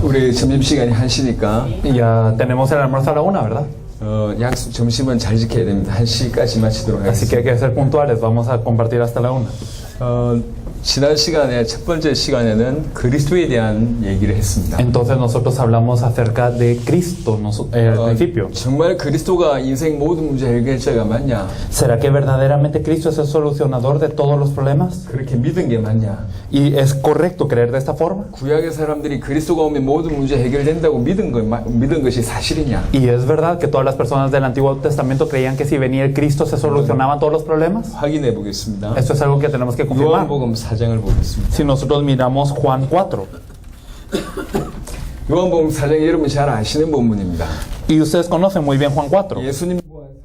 우리 점심시간이 1시니까 Y ya tenemos el almuerzo a la 1, ¿verdad? 약속 점심은 잘 지켜야 됩니다. 1시까지 마치도록 Así que hay 하겠습니다. que ser puntuales. Vamos a compartir hasta la 1. 지난 시간에 첫 번째 시간에는 그리스도에 대한 얘기를 했습니다. Entonces nosotros hablamos acerca de Cristo al principio. 정말 그리스도가 인생 모든 문제 해결자가 맞냐? ¿Será que verdaderamente Cristo es el solucionador de todos los problemas? 그렇게 믿은 게 맞냐? ¿Y es correcto creer de esta forma? 구약의 사람들이 그리스도가 오면 모든 문제 해결된다고 믿은 것이 사실이냐? ¿Y es verdad que todas las personas del Antiguo Testamento creían que si venía el Cristo se solucionaban todos los problemas? 확인해 보겠습니다. Esto es algo que tenemos que confirmar. 요한복음 4장을 보겠습니다. Si nosotros miramos Juan 4, 요한복음 4장 여러분 잘 아시는 본문입니다. y ustedes conocen muy bien Juan 4, 예수님과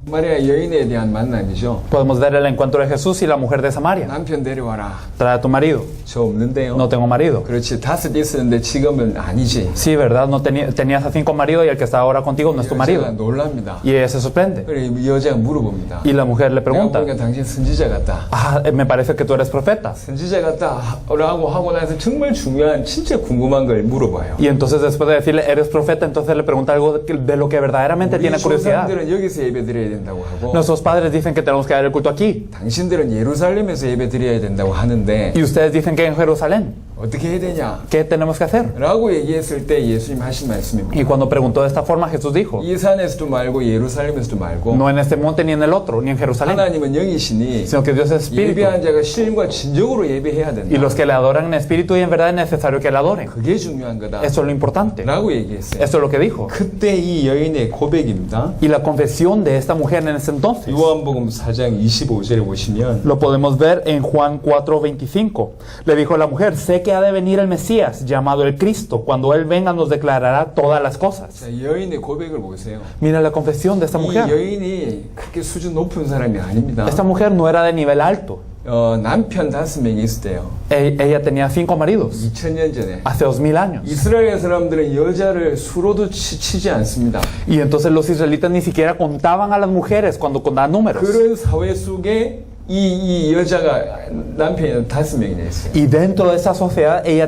사마리아 여인에 대한 만남이죠. podemos ver el encuentro de Jesús y la mujer de Samaria. 남편 데려와라. Trae a tu marido. 저 없는데요. No tengo marido. 그렇지. 5 있었는데 지금은 아니지. Sí, ¿verdad? No tenías a 5 maridos y el que está ahora contigo no es tu 여자가 marido. 놀랍니다. Y ella se sorprende. 그래 이 여자가 물어봅니다. Y la mujer le 내가 pregunta, 보니까 당신 선지자 같다. ah, me parece que tú eres profeta. 선지자 같다라고 하고 나서 정말 중요한 진짜 궁금한 걸 물어봐요. Y entonces después de decirle, eres profeta, entonces le pregunta algo de lo que verdaderamente 우리 tiene curiosidad. 조상들은 여기서 예배 드려야 된다고 하고 Nuestros padres dicen que tenemos que dar el culto aquí. 당신들은 예루살렘에서 예배 드려야 된다고 하는데 Y ustedes dicen que en Jerusalén. 어떻게 해야 되냐? ¿Qué tenemos que hacer? 라고 얘기했을 때 예수님 하신 말씀입니다. Y cuando preguntó de esta forma, Jesús dijo, 이 산에서도 말고 예루살렘에서도 말고 no en este monte ni en el otro, ni en Jerusalén, 하나님은 영이시니 sino que Dios es espíritu. 예배한 자가 신과 진정으로 예배해야 Y 된다. los que le adoran en espíritu y en verdad es necesario que le adoren. 그게 중요한 거다. Eso es lo importante. 라고 얘기했어요. Eso es lo que dijo. 그때 이 여인의 고백입니다. Y la confesión de esta mujer en ese entonces 요한복음 4장 25절에 보시면 lo podemos ver en Juan 4:25. Le dijo a la mujer, sé que ha de venir el Mesías, llamado el Cristo. Cuando Él venga nos declarará todas las cosas. 자, 여인의 고백을 보세요. Mira la confesión de esta 이 mujer. 여인이 그렇게 수준 높은 사람이 아닙니다. Esta mujer no era de nivel alto. 남편 5명이 있었대요. Ella tenía 5 maridos 2000년 전에. hace 2000 años. 이스라엘 사람들은 여자를 수로도 치지 않습니다. Y entonces los israelitas ni siquiera contaban a las mujeres cuando contaban números. 그런 사회 속에 이 여자가 남편이 5명이나 있어요. Y dentro de esa sociedad ella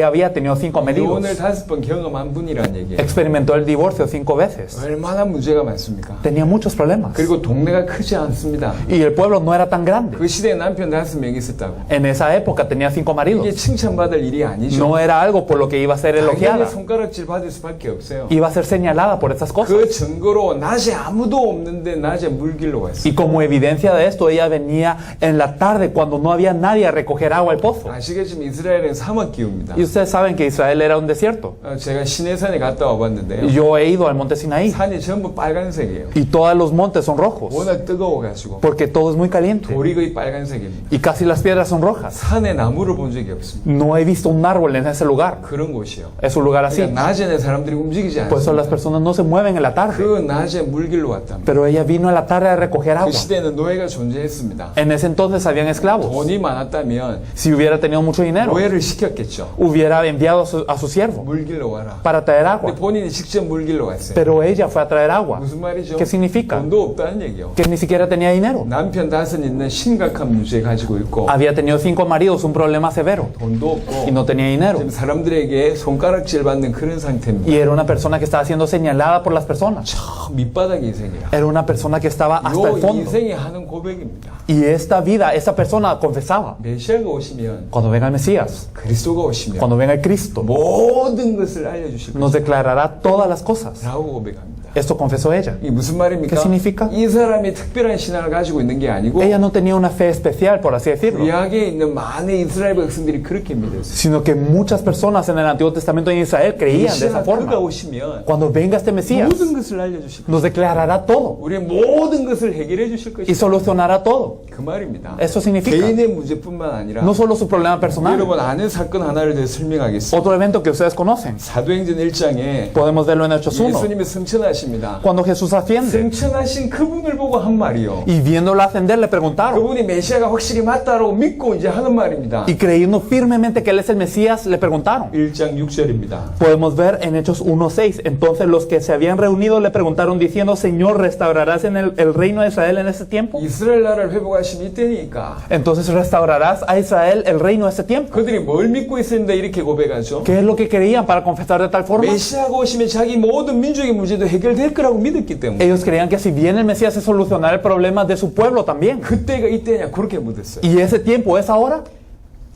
había tenido 5 maridos. 이혼을 5번 경험한 분이란 얘기예요. Experimentó el divorcio 5 veces. 얼마나 문제가 많습니까? Tenía muchos problemas. 그리고 동네가 크지 않습니다. Y el pueblo no era tan grande. 그 시대에 남편 5명이 있었다고. En esa época tenía 5 이게 maridos. 칭찬받을 일이 아니죠. No era algo por lo que iba a ser 당연히 elogiada. 손가락질 받을 수밖에 없어요. Iba a ser señalada por estas cosas. 그 증거로 낮에 아무도 없는데 낮에 물길로 갔어요. Y como evidencia de esto, ella venía en la tarde cuando no había nadie a recoger agua al pozo. 아시겠지만 이스라엘은 사막 기후입니다. Y ustedes saben que Israel era un desierto. 제가 시내산에 갔다 와봤는데요. Yo he ido al monte Sinaí 산이 전부 빨간색이에요. y todos los montes son rojos 워낙 뜨거워가지고 porque todo es muy caliente 돌이 거의 빨간색입니다. y casi las piedras son rojas. 산에 나무를 본 적이 없습니다. No he visto un árbol en ese lugar. 그런 곳이요. Es un lugar así. 그러니까 낮에는 사람들이 움직이지 Por eso las 않습니다. personas no se mueven en la tarde. 그 낮에 물길로 왔답니다. Pero ella vino en la tarde a recoger 그 agua. 시대에는 노예가 존재했습니다. En ese entonces habían esclavos. 돈이 많았다면 Si hubiera tenido mucho dinero, 노예를 시켰겠죠. hubiera enviado a su siervo 물길로 와라. para traer agua. 근데 본인이 직접 물길로 왔어요. Pero ella fue a traer agua. 무슨 말이죠? ¿Qué significa? 돈도 없다는 얘기요. Que ni siquiera tenía dinero. 남편 5 있는 심각한 문제 가지고 있고 Había tenido 5 maridos, un problema severo. 돈도 없고 Y no tenía dinero. 지금 사람들에게 손가락질 받는 그런 상태입니다. Y era una persona que estaba siendo señalada por las personas. 저 밑바닥 인생이라. Era una persona que estaba hasta 요 el fondo. 인생이 하는 고백입니다. Y esta vida, esa persona confesaba. 메시아가 오시면 Cuando venga el Mesías, 그리스도가 오시면 cuando venga el Cristo, 모든 것을 알려주실 nos declarará todas las cosas. 거라고 고백합니다. Esto confesó ella. 이게 무슨 말입니까? ¿Qué significa? 이 사람이 특별한 신앙을 가지고 있는 게 아니고 Ella no tenía una fe especial, por así decirlo, 구약에 있는 많은 이스라엘 백성들이 그렇게 믿었어요. sino que muchas personas en el Antiguo Testamento en Israel creían de esa 메시아 그가 forma. 오시면 Cuando venga este Mesías, 모든 것을 알려주실 거예요. nos declarará todo 우리의 모든 것을 해결해 주실 y 것이다. solucionará todo. 그 말입니다. Eso significa 개인의 문제뿐만 아니라 no solo su problema personal. 여러분 아는 사건 하나를 더 설명하겠습니다. Otro evento que ustedes conocen, 사도행전 1장에 podemos verlo en Hechos 1. 예수님이 승천하실 올라가십니다. Cuando Jesús asciende 승천하신 그분을 보고 한 말이요. y viéndolo ascender le preguntaron, 그분이 메시아가 확실히 맞다라고 믿고 이제 하는 말입니다. y creyendo firmemente que Él es el Mesías, le preguntaron. 1장 6절입니다. Podemos ver en Hechos 1:6. Entonces los que se habían reunido le preguntaron diciendo, Señor, ¿restaurarás en el reino de Israel en ese tiempo? 이스라엘 나라를 회복하시면 이때니까. Entonces restaurarás a Israel el reino de ese tiempo. 그들이 뭘 믿고 있었는데 이렇게 고백하죠? ¿Qué es lo que querían para confesar de tal forma? 메시아가 오시면 자기 모든 민족의 문제도 해결될 거라고 믿었기 때문에. Ellos creían que si bien el Mesías se solucionará el problema de su pueblo también. 그때가 이때냐 그렇게 묻었어요. ¿Y ese tiempo es ahora?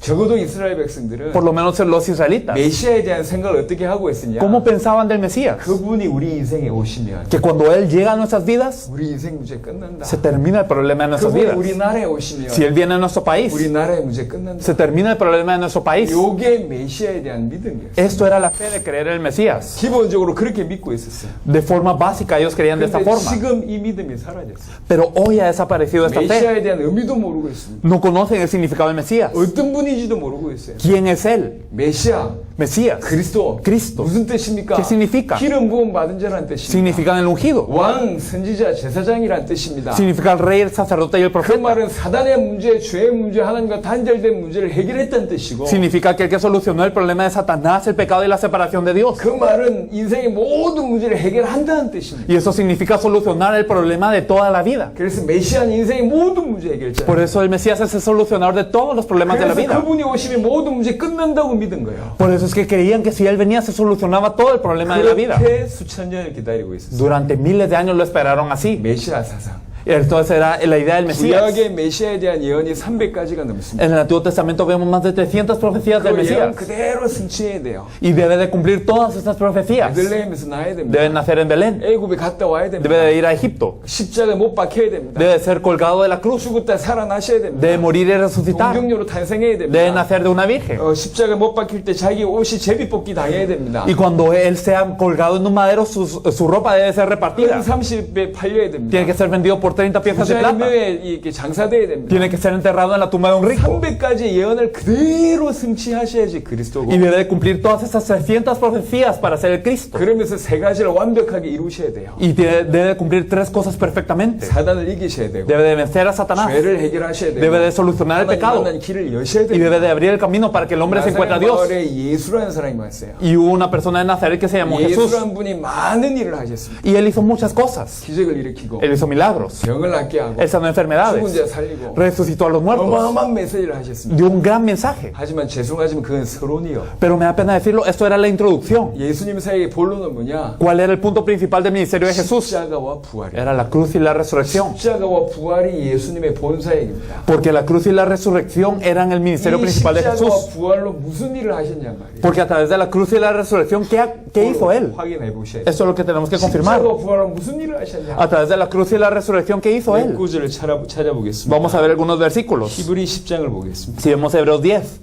적어도 이스라엘 백성들은 Por lo menos los israelitas. 메시아에 대한 생각을 어떻게 하고 있었냐? ¿Cómo pensaban del Mesías? 그분이 우리 인생에 오시면 Que cuando Él llega a nuestras vidas, 우리 인생 문제 끝난다. se termina el problema de nuestras 그분이 vidas. 우리 나라에 오시면 Si Él viene a nuestro país, 우리 나라의 문제 끝난다. se termina el problema de nuestro país. 요게 메시아에 대한 믿음이었어요. Esto era la fe de creer en el Mesías. 기본적으로 그렇게 믿고 있었어요. De forma básica ellos creían de esta 근데 forma. 지금 이 믿음이 사라졌어요. Pero hoy ha desaparecido esta fe. 메시아에 대한 의미도 모르고 있습니다. No conocen el significado del Mesías. 어떤 분인지도 모르고 있어요. ¿Quién es Él? 메시아, Mesías. 그리스도. Cristo. 무슨 뜻입니까? ¿Qué significa? 기름 부음 받은 자라는 뜻입니다. Significa el ungido. 왕, 선지자, 제사장이라는 뜻입니다. Significa el rey, el sacerdote y el 그 profeta. 말은 사단의 문제, 죄의 문제, 하나님과 단절된 문제를 해결했다는 뜻이고 Significa aquel que solucionó el problema de Satanás, el pecado y la separación de Dios. 그 말은 인생의 모든 문제를 해결한다는 뜻입니다. Y eso significa solucionar el problema de toda la vida. 그래서 메시아는 인생의 모든 문제 해결자. Por eso el Mesías es el solucionador de todos los problemas de la 그래서 vida. 그분이 오시면 모든 문제 끝난다고 믿은 거예요. Por eso es que creían que si Él venía se solucionaba todo el problema de la vida. 그렇게 수천 년을 기다리고 있었어요. Durante miles de años lo esperaron así. 메시아 사상. Entonces era la idea del Mesías. 구약의 메시아에 대한 예언이 300가지가 넘습니다. En el Antiguo Testamento vemos más de 300 profecías del 그 예언 Mesías. 그대로 승치해야 돼요. Y debe de cumplir todas estas profecías. 베들레헴에서 나야 됩니다. Debe nacer en Belén. 애굽에 갔다 와야 됩니다. Debe de ir a Egipto. 십자가에 못 박혀야 됩니다. Debe de ser colgado de la cruz. 죽었다 살아나셔야 됩니다. Debe morir y resucitar. 동정녀로 탄생해야 Debe 됩니다. nacer de una virgen. 십자가에 못 박힐 때 자기 옷이 제비뽑기 당해야 됩니다. Y cuando Él sea colgado en un madero, su ropa debe ser repartida. 30배 팔려야 됩니다. Tiene que ser vendido por 30 piezas de plata. 부자의 묘에 이렇게 장사돼야 됩니다. Tiene que ser enterrado en la tumba de un rico. 300가지 예언을 그대로 승치하셔야지 그리스도고. Y debe de cumplir todas esas 300 profecías para ser el Cristo. 그러면서 세 가지를 완벽하게 이루셔야 돼요. Y debe de cumplir 3 cosas perfectamente. 사단을 이기셔야 되고, Debe de vencer a Satanás. 죄를 해결하셔야 되고, Debe de solucionar el 하나님 pecado. 만난 길을 여셔야 Y debe 되고. de abrir el camino para que el hombre se encuentre a 나사렛 Dios. 마을에 예수라는 사람이 왔어요. Y hubo una persona de Nazaret que se llamó Jesús. 예수라는 분이 많은 일을 하셨습니다. Y Él hizo muchas cosas. 기적을 일으키고, Él hizo milagros. 병을 낫게 하고, Él sanó 죽은 enfermedades. 자 살리고, Resucitó a los muertos. 어마어마한 메시지를 하셨습니다. Dio un gran mensaje. 하지만 죄송하지만 그건 서론이요. Pero me da pena decirlo, esto era la introducción. 예수님 사이의 본론은 뭐냐? ¿Cuál era el punto principal del ministerio de Jesús? 십자가와 부활이에요. Era la cruz y la resurrección. 십자가와 부활이 예수님의 본사역입니다. Porque la cruz y la resurrección eran el ministerio 이 principal de 십자가와 Jesús. 부활로 무슨 일을 하셨냐 말이에요. Porque a través de la cruz y la resurrección, ¿qué hizo Él? 확인해 보셔야 돼요. Eso es lo que tenemos que confirmar. 십자가와 부활로 무슨 일을 하셨냐? A través de la cruz y la resurrección, ¿qué hizo Él? 구절을 찾아보겠습니다. Vamos a ver algunos versículos. 히브리 10장을 보겠습니다. Si vemos Hebreos 10.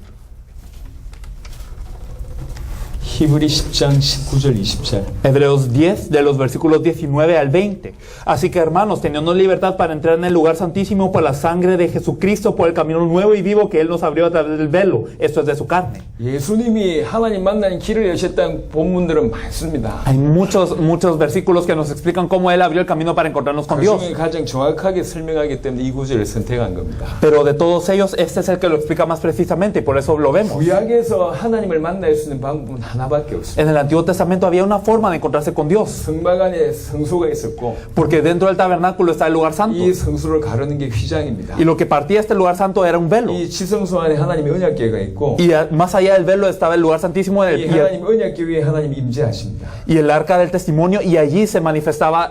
히브리 10장 19절 20절. Hebreos 10, de los versículos 19 al 20. Así que hermanos, teniendo libertad para entrar en el lugar santísimo por la sangre de Jesucristo, por el camino nuevo y vivo que Él nos abrió a través del velo, esto es de su carne. 예수님이 하나님 만나는 길을 여셨다는 본문들은 많습니다. Hay muchos versículos que nos explican cómo Él abrió el camino para encontrarnos con Dios. 그중에 가장 정확하게 설명하기 때문에 이 구절을 선택한 겁니다. Pero de todos ellos, este es el que lo explica más precisamente y por eso lo vemos. 구약에서 하나님을 만날 수 있는 방법은 하나밖에 없습니다. En el Antiguo Testamento había una forma de encontrarse con Dios. 성막 안에 성소가 있었고, Porque dentro del tabernáculo está el lugar santo. 이 성소를 가르는 게 휘장입니다. Y lo que partía este lugar santo era un velo. 이 지성소 안에 하나님의 언약궤가 있고, Y más allá del velo estaba el lugar santísimo 이 하나님 언약궤 위에 하나님 임재하십니다. y el arca del testimonio, y allí se manifestaba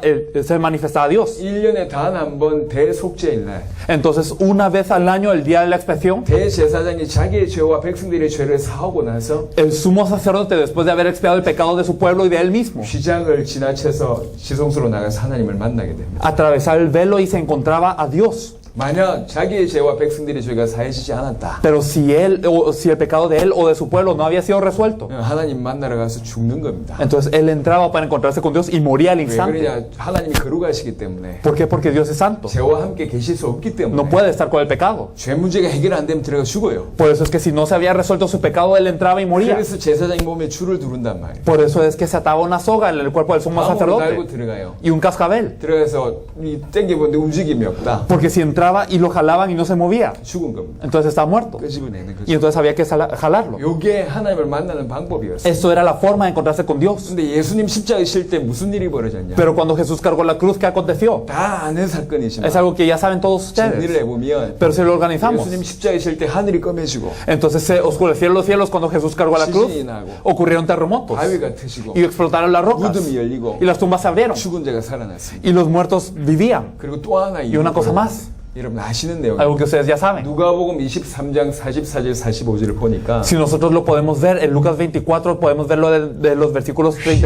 Dios. 1년에 단 한 번 대속죄일 날 Entonces, una vez al año, el día de la expiación, 대제사장이 자기의 죄와 백성들의 죄를 사하고 나서 el sumo sacerdote, después de haber expiado el pecado de su pueblo y de él mismo, 휘장을 지나쳐서 지성소로 나가서 하나님을 만나게 됩니다. atravesaba el velo y se encontraba a Dios. 만약 자기의 죄와 백성들의 죄가 사해지지 않았다. Pero si el pecado de él o de su pueblo no había sido resuelto, 하나님 만나러 가서 죽는 겁니다. entonces él entraba para encontrarse con Dios y moría al 왜 instante. 그러냐? 하나님이 거룩하시기 때문에. ¿Por qué? Porque Dios es santo. 죄와 함께 계실 수 없기 때문에. No puede estar con el pecado. 죄 문제가 해결 안 되면 들어가 죽어요. Por eso es que si no se había resuelto su pecado, él entraba y moría. 그래서 제사장이 몸에 줄을 두른단 말이에요. Por eso es que se ataba una soga en el cuerpo del sumo 마음으로 달고 sacerdote 들어가요. y un cascabel. 들어가서 이 땡겨보는데 움직임이 없다. Porque si entraba y lo jalaban y no se movía, 죽은 겁니다. entonces estaba muerto. 끄집어내는 Y 거죠. entonces había que jalarlo. 요게 하나님을 만나는 방법이었어요. Esto era la forma de encontrarse con Dios. 근데 예수님 십자가에 실 때 무슨 일이 벌어졌냐? Pero cuando Jesús cargó la cruz, ¿qué aconteció? 다 아는 사건이지만 Es algo que ya saben todos 정리를 ustedes. 해보면 Pero si lo organizamos, 예수님 십자가에 실 때 하늘이 검해지고 entonces se oscurecieron los cielos cuando Jesús cargó la cruz. Ocurrieron terremotos 바위가 트시고 y explotaron las rocas 무덤이 열리고 y las tumbas se abrieron 죽은 자가 살아났습니다. y los muertos vivían. 그리고 또 하나 Y una cosa más, 여러분 아시는 내용. algo que ustedes ya saben. 누가복음 23장 44절 45절을 보니까 Si nosotros lo podemos ver en Lucas 24, podemos verlo de los versículos 시장이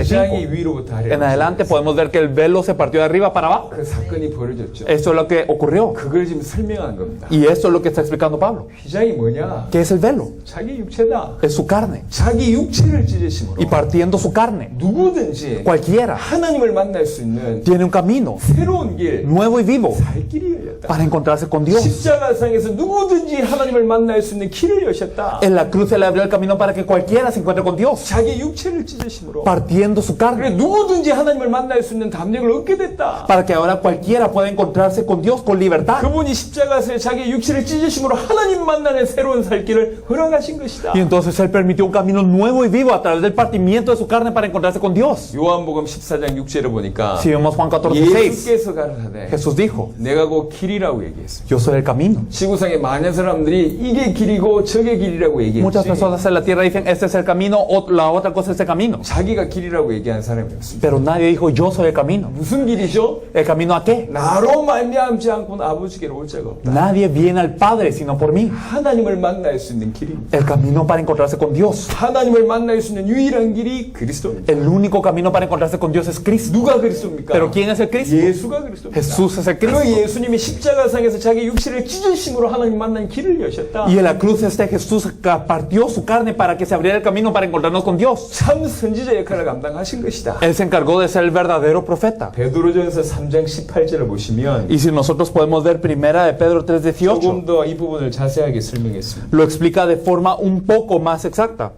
35 위로부터 en adelante, podemos ver que el velo se partió de arriba para abajo. 그 사건이 벌어졌죠. Esto es lo que ocurrió 그걸 지금 설명한 겁니다. y esto es lo que está explicando Pablo. 휘장이 뭐냐? ¿Qué es el velo? 자기 육체다. Es su carne. 자기 육체를 찢으심으로 Y partiendo su carne, 누구든지 cualquiera 하나님을 만날 수 있는 tiene un camino 새로운 길, nuevo y vivo 살 길이 열렸다. para encontrarse con Dios. 십자가상에서 누구든지 하나님을 만날 수 있는 길을 여셨다. En la cruz se le abrió el camino para que cualquiera se encuentre con Dios, 자기 육체를 찢으심으로 partiendo su 그래 carne, 누구든지 하나님을 만날 수 있는 담력을 얻게 됐다. para que ahora cualquiera pueda encontrarse con Dios con libertad. 그분이 십자가에서 자기 육체를 찢으심으로 하나님 만나는 새로운 살 길을 허락하신 것이다. Y entonces Él permitió un camino nuevo y vivo a través del partimiento de su carne para encontrarse con Dios. 요한복음 14장 6절을 보니까 Si vemos Juan 14:6, 예수께서 가라사대 Jesús dijo, 내가 곧 길이라고 얘기했습니다. yo soy el camino. 지구상의 많은 사람들이 이게 길이고 저게 길이라고 Muchas 얘기했지. personas en la tierra dicen, este es el camino, o la otra cosa es el camino. 자기가 길이라고 얘기한 사람이 없습니다. Pero nadie dijo, yo soy el camino. 무슨 길이죠? ¿El camino a qué? 나로 말미암지 않고는 아버지께로 올 자가 없다. Nadie viene al Padre sino por mí. 하나님을 만날 수 있는 길입니다. El camino para encontrarse con Dios. 하나님을 만날 수 있는 유일한 길이 그리스도입니다. El único camino para encontrarse con Dios es Cristo. 누가 그리스도입니까? Pero ¿quién es el Cristo? 예수가 그리스도입니다. Jesús es el 그 Cristo. 예수님이 십자가상에서 자기 육체를 찢으심으로 하나님 만난 길을 여셨다. Y en la cruz Jesús partió su carne para que se abriera el camino para encontrarnos con Dios. 참 선지자 역할을 감당하신 것이다. Él se encargó de ser el verdadero profeta. 베드로전서 3장 18절을 보시면 Y si nosotros podemos ver primera de Pedro 3:18, 조금 더 이 부분을 자세하게 설명했습니다. lo explica de forma un poco más exacta.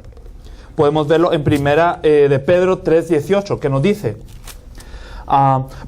Podemos verlo en primera de Pedro 3:18, que nos dice,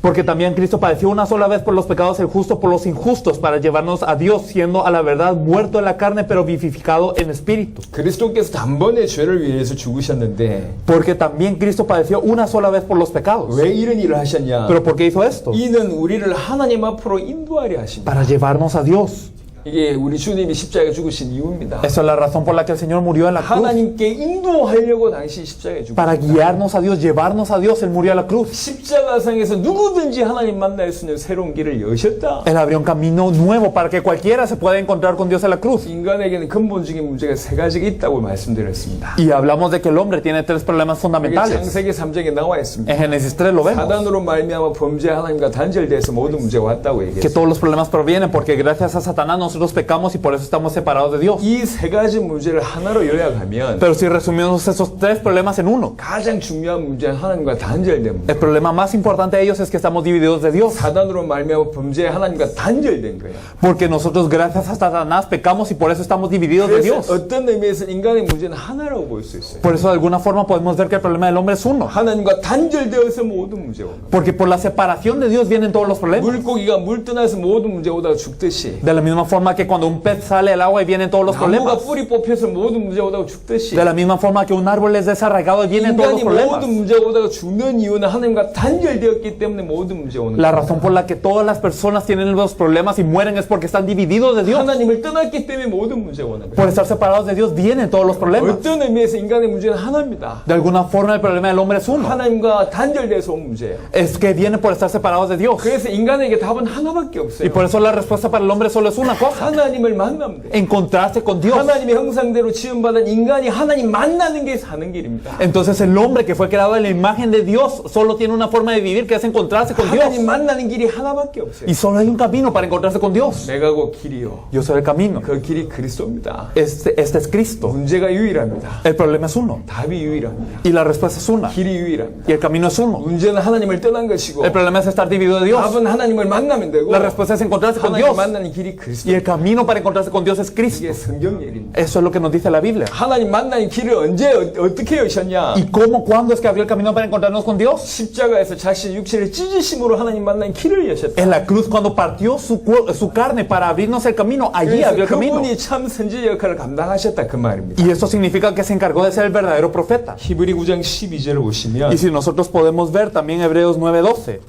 porque también Cristo padeció una sola vez por los pecados del justo por los injustos para llevarnos a Dios, siendo a la verdad muerto en la carne pero vivificado en espíritu. 그리스도께서 단번에 죄를 위해서 죽으셨는데 Porque también Cristo padeció una sola vez por los pecados. 왜 이런 일을 하셨냐? ¿Pero por qué hizo esto? 이는 우리를 하나님 앞으로 인도하려 하십니다. Para llevarnos a Dios. 이게 우리 주님이 십자가에 죽으신 이유입니다. Esa es la razón por la que el Señor murió en la cruz. 하나님께 인도하려고 당시 십자가에 Para 죽으셨다. guiarnos a Dios, llevarnos a Dios, Él murió a la cruz. 십자가상에서 누구든지 하나님 만날 수 있는 새로운 길을 여셨다. Él abrió un camino nuevo para que cualquiera se pueda encontrar con Dios en la cruz. 인간에게는 근본적인 문제가 세 가지가 있다고 말씀드렸습니다. Y hablamos de que el hombre tiene tres problemas 이게 fundamentales. 창세기 3장에 나와 있습니다. En Génesis 3 lo vemos. 사단으로 말미암아 범죄 하나님과 단절돼서 모든 문제가 왔다고 Que 얘기했습니다. todos los problemas provienen porque gracias a Satanás nosotros pecamos y por eso estamos separados de Dios. 이 세 가지 문제를 하나로 요약하면 Pero si resumimos esos tres problemas en uno, 가장 중요한 문제는 하나님과 단절된 문제. el problema más importante de ellos es que estamos divididos de Dios. 사단으로 말미암아 범죄 하나님과 단절된 거예요. Porque nosotros gracias a Satanás pecamos y por eso estamos divididos de 그래서 Dios. 어떤 의미에서 인간의 문제는 하나라고 볼 수 있어요. Por eso de alguna forma podemos ver que el problema del hombre es uno. 하나님과 단절되어서 모든 문제가 오는 거예요. Porque por la separación de Dios vienen todos los problemas. 물고기가 물 떠나서 모든 문제가 오다가 죽듯이 De la misma forma que cuando un pez sale del agua y vienen todos los 나무가 problemas. 뿌리 뽑혀서 모든 문제가 오다가 죽듯이 De la misma forma que un árbol es desarraigado y vienen todos los 인간이 problemas. 모든 문제가 오다가 죽는 이유는 하나님과 단절되었기 때문에 모든 문제가 오는 La 거예요. razón por la que todas las personas tienen los problemas y mueren es porque están divididos de Dios. 하나님을 떠났기 때문에 모든 문제가 오는 거예요. Por estar separados de Dios vienen todos los problemas. 어떤 의미에서 인간의 문제는 하나입니다. De alguna forma el problema del hombre es uno. 하나님과 단절돼서 온 문제예요. Es que viene por estar separados de Dios. 그래서 인간에게 답은 하나밖에 Y 없어요. por eso la respuesta para el hombre solo es una cosa. cosas. 하나님을 만나면 돼. Encontrarse con Dios. 하나님의 형상대로 지음받은 인간이 하나님 만나는 게 사는 길입니다. Entonces el hombre que fue creado en la imagen de Dios solo tiene una forma de vivir que es encontrarse con Dios. 하나님 만나는 길이 하나밖에 없어요. Y solo hay un camino para encontrarse con Dios. 내가 그 길이요. Yo soy el camino. 그 길이 그리스도입니다. Este es Cristo. 문제가 유일합니다. El problema es uno. 답이 유일합니다. Y la respuesta es una. 길이 유일합니다. Y el camino es uno. 문제는 하나님을 떠난 것이고 El problema es estar dividido de Dios. 답은 하나님을 만나면 되고 La respuesta es encontrarse con 하나님 Dios. 만나는 길이 Y 그리스도. el camino para encontrarse con Dios es Cristo. 이게 성경 얘기입니다. Eso es lo que nos dice la Biblia. 하나님 만나는 길을 언제 어떻게 여셨냐? ¿Y cómo, cuándo es que abrió el camino para encontrarnos con Dios? 십자가에서 자신 육체를 찢으심으로 하나님 만나는 길을 여셨다. En la cruz, cuando partió su carne para abrirnos el camino, allí 그래서 abrió el camino. 그분이 참 선지 역할을 감당하셨다 그 말입니다. Y eso significa que se encargó de ser el verdadero profeta. 히브리 9장 12절을 보시면 Y si nosotros podemos ver también Hebreos 9:12.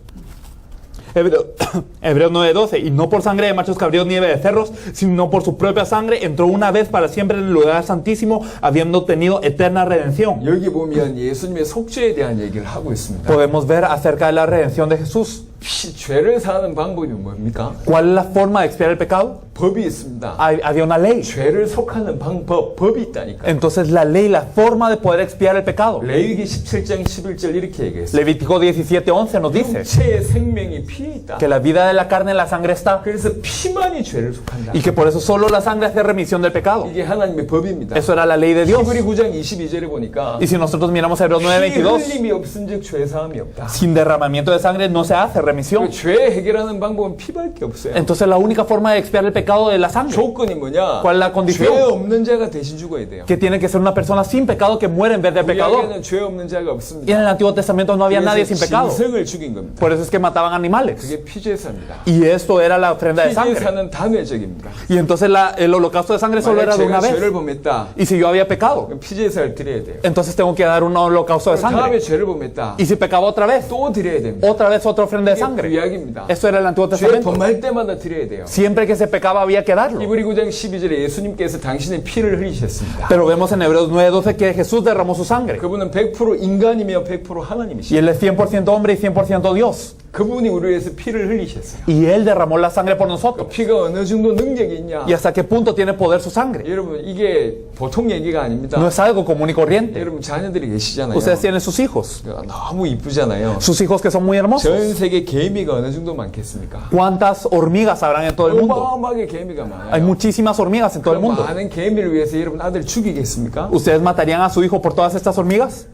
Hebreos 9:12, y no por sangre de machos cabríos ni de cerros, sino por su propia sangre, entró una vez para siempre en el lugar santísimo, habiendo obtenido eterna redención. 여기 보면 예수님의 속죄에 대한 얘기를 하고 있습니다. Podemos ver acerca de la redención de Jesús. 죄를 사는 방법이 뭡니까? ¿Cuál es la forma de expiar el pecado? 법이 있습니다. Había una ley. 죄를 속하는 법이 있다니까. Entonces la ley, la forma de poder expiar el pecado. 레위기 17장 11절 이렇게 얘기했어요. Levítico 17:11 nos dice 육체의 생명이 피에 있다. que la vida de la carne en la sangre está, 그래서 피만이 죄를 속한다. y que por eso solo la sangre hace remisión del pecado. 이게 하나님의 법입니다. Eso era la ley de Dios. 히브리 9장 22절에 보니까 Y si nosotros miramos Hebreos 피 9:22, 흘림이 없은즉 죄 사함이 없다. sin derramamiento de sangre no se hace remisión. 죄 해결하는 방법은 피밖에 없어요. Entonces la única forma de expiar el pecado es la sangre, 조건이 뭐냐? ¿Cuál es la 죄 condición? 없는 자가 대신 죽어야 돼요. que tiene que ser una persona sin pecado que muere en vez de pecador. 구약에는 죄 없는 자가 Y 없습니다. en el Antiguo Testamento no había nadie 그래서 sin pecado. 짐승을 죽인 겁니다. Por eso es que mataban animales. 그게 피제사입니다. Y esto era la ofrenda de sangre. 피제사는 단회적입니다. Y entonces el holocausto de sangre solo 만약 era de una 제가 죄를 vez. 범했다. Y si yo había pecado, 그럼 피제사를 드려야 돼요. entonces tengo que dar un holocausto de 다음에 sangre. 죄를 범했다. Y si pecaba otra vez, 또 드려야 됩니다. otra vez otra ofrenda de 이게 sangre. 구약입니다. Esto era el Antiguo 죄 Testamento. 범할 때마다 드려야 돼요. Siempre que se pecaba había que darlo. 히브리 9장 12절에 예수님께서 당신의 피를 흘리셨습니다. Pero vemos en Hebreos 9:12 que Jesús derramó su sangre. 그분은 100% 인간이며 100% Y 하나님이시죠. Él es 100% hombre y 100% Dios. 그분이 우리 위해서 피를 흘리셨어요. Y Él derramó la sangre por nosotros. 피가 어느 정도 능력이 있냐? ¿Y hasta qué punto tiene poder su sangre? 여러분 이게 보통 얘기가 아닙니다. No es algo común y corriente. 여러분 자녀들이 계시잖아요. Ustedes tienen sus hijos. 너무 이쁘잖아요. Sus hijos que son muy hermosos. 전 세계 개미가 어느 정도 많겠습니까? ¿Cuántas hormigas habrán en todo el mundo? 어마어마하게 개미가 Hay 많아요. muchísimas hormigas en todo el mundo. 많은 개미를 위해서 여러분 아들 죽이겠습니까? ¿Ustedes matarían a su hijo por todas estas hormigas?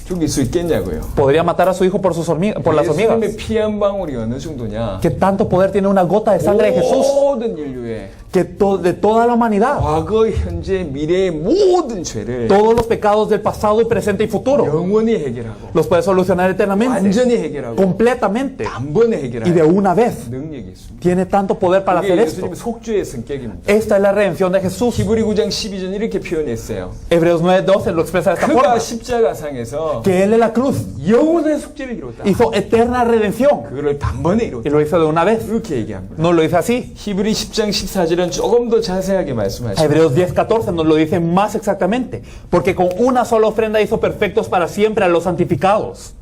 죽일 수 있겠냐고요. ¿Podría matar a su hijo por por las hormigas? 예수님의 피 한 방울이 어느 정도냐? ¿Qué tanto poder tiene una gota de sangre de Jesús? 모든 인류의 Que de toda la humanidad, 과거, 현재, 미래의 모든 죄를 todos los pecados del pasado y presente y futuro, 영원히 해결하고 los puede solucionar eternamente, 완전히 해결하고 completamente 단번에 y de 해결하고 una vez. 능력이 있습니다. Tiene tanto poder para 이게 hacer esto. 예수님의 속죄의 성격입니다. Esta es la redención de Jesús. 히브리 9장 12절 이렇게 표현했어요. Hebreos 9:12 lo expresa de esta 그가 forma. 십자가상에서 Que Él en la cruz 영원한 속죄를 이뤘다. hizo eterna redención 그거를 단번에 y 이뤘다. lo hizo de una vez. 이렇게 얘기합니다. No lo dice así. 히브리 10장 14절은 조금 더 자세하게 말씀하십니다. Hebreos 10:14 nos lo dice más exactamente. Porque con una sola ofrenda hizo perfectos para siempre a los santificados.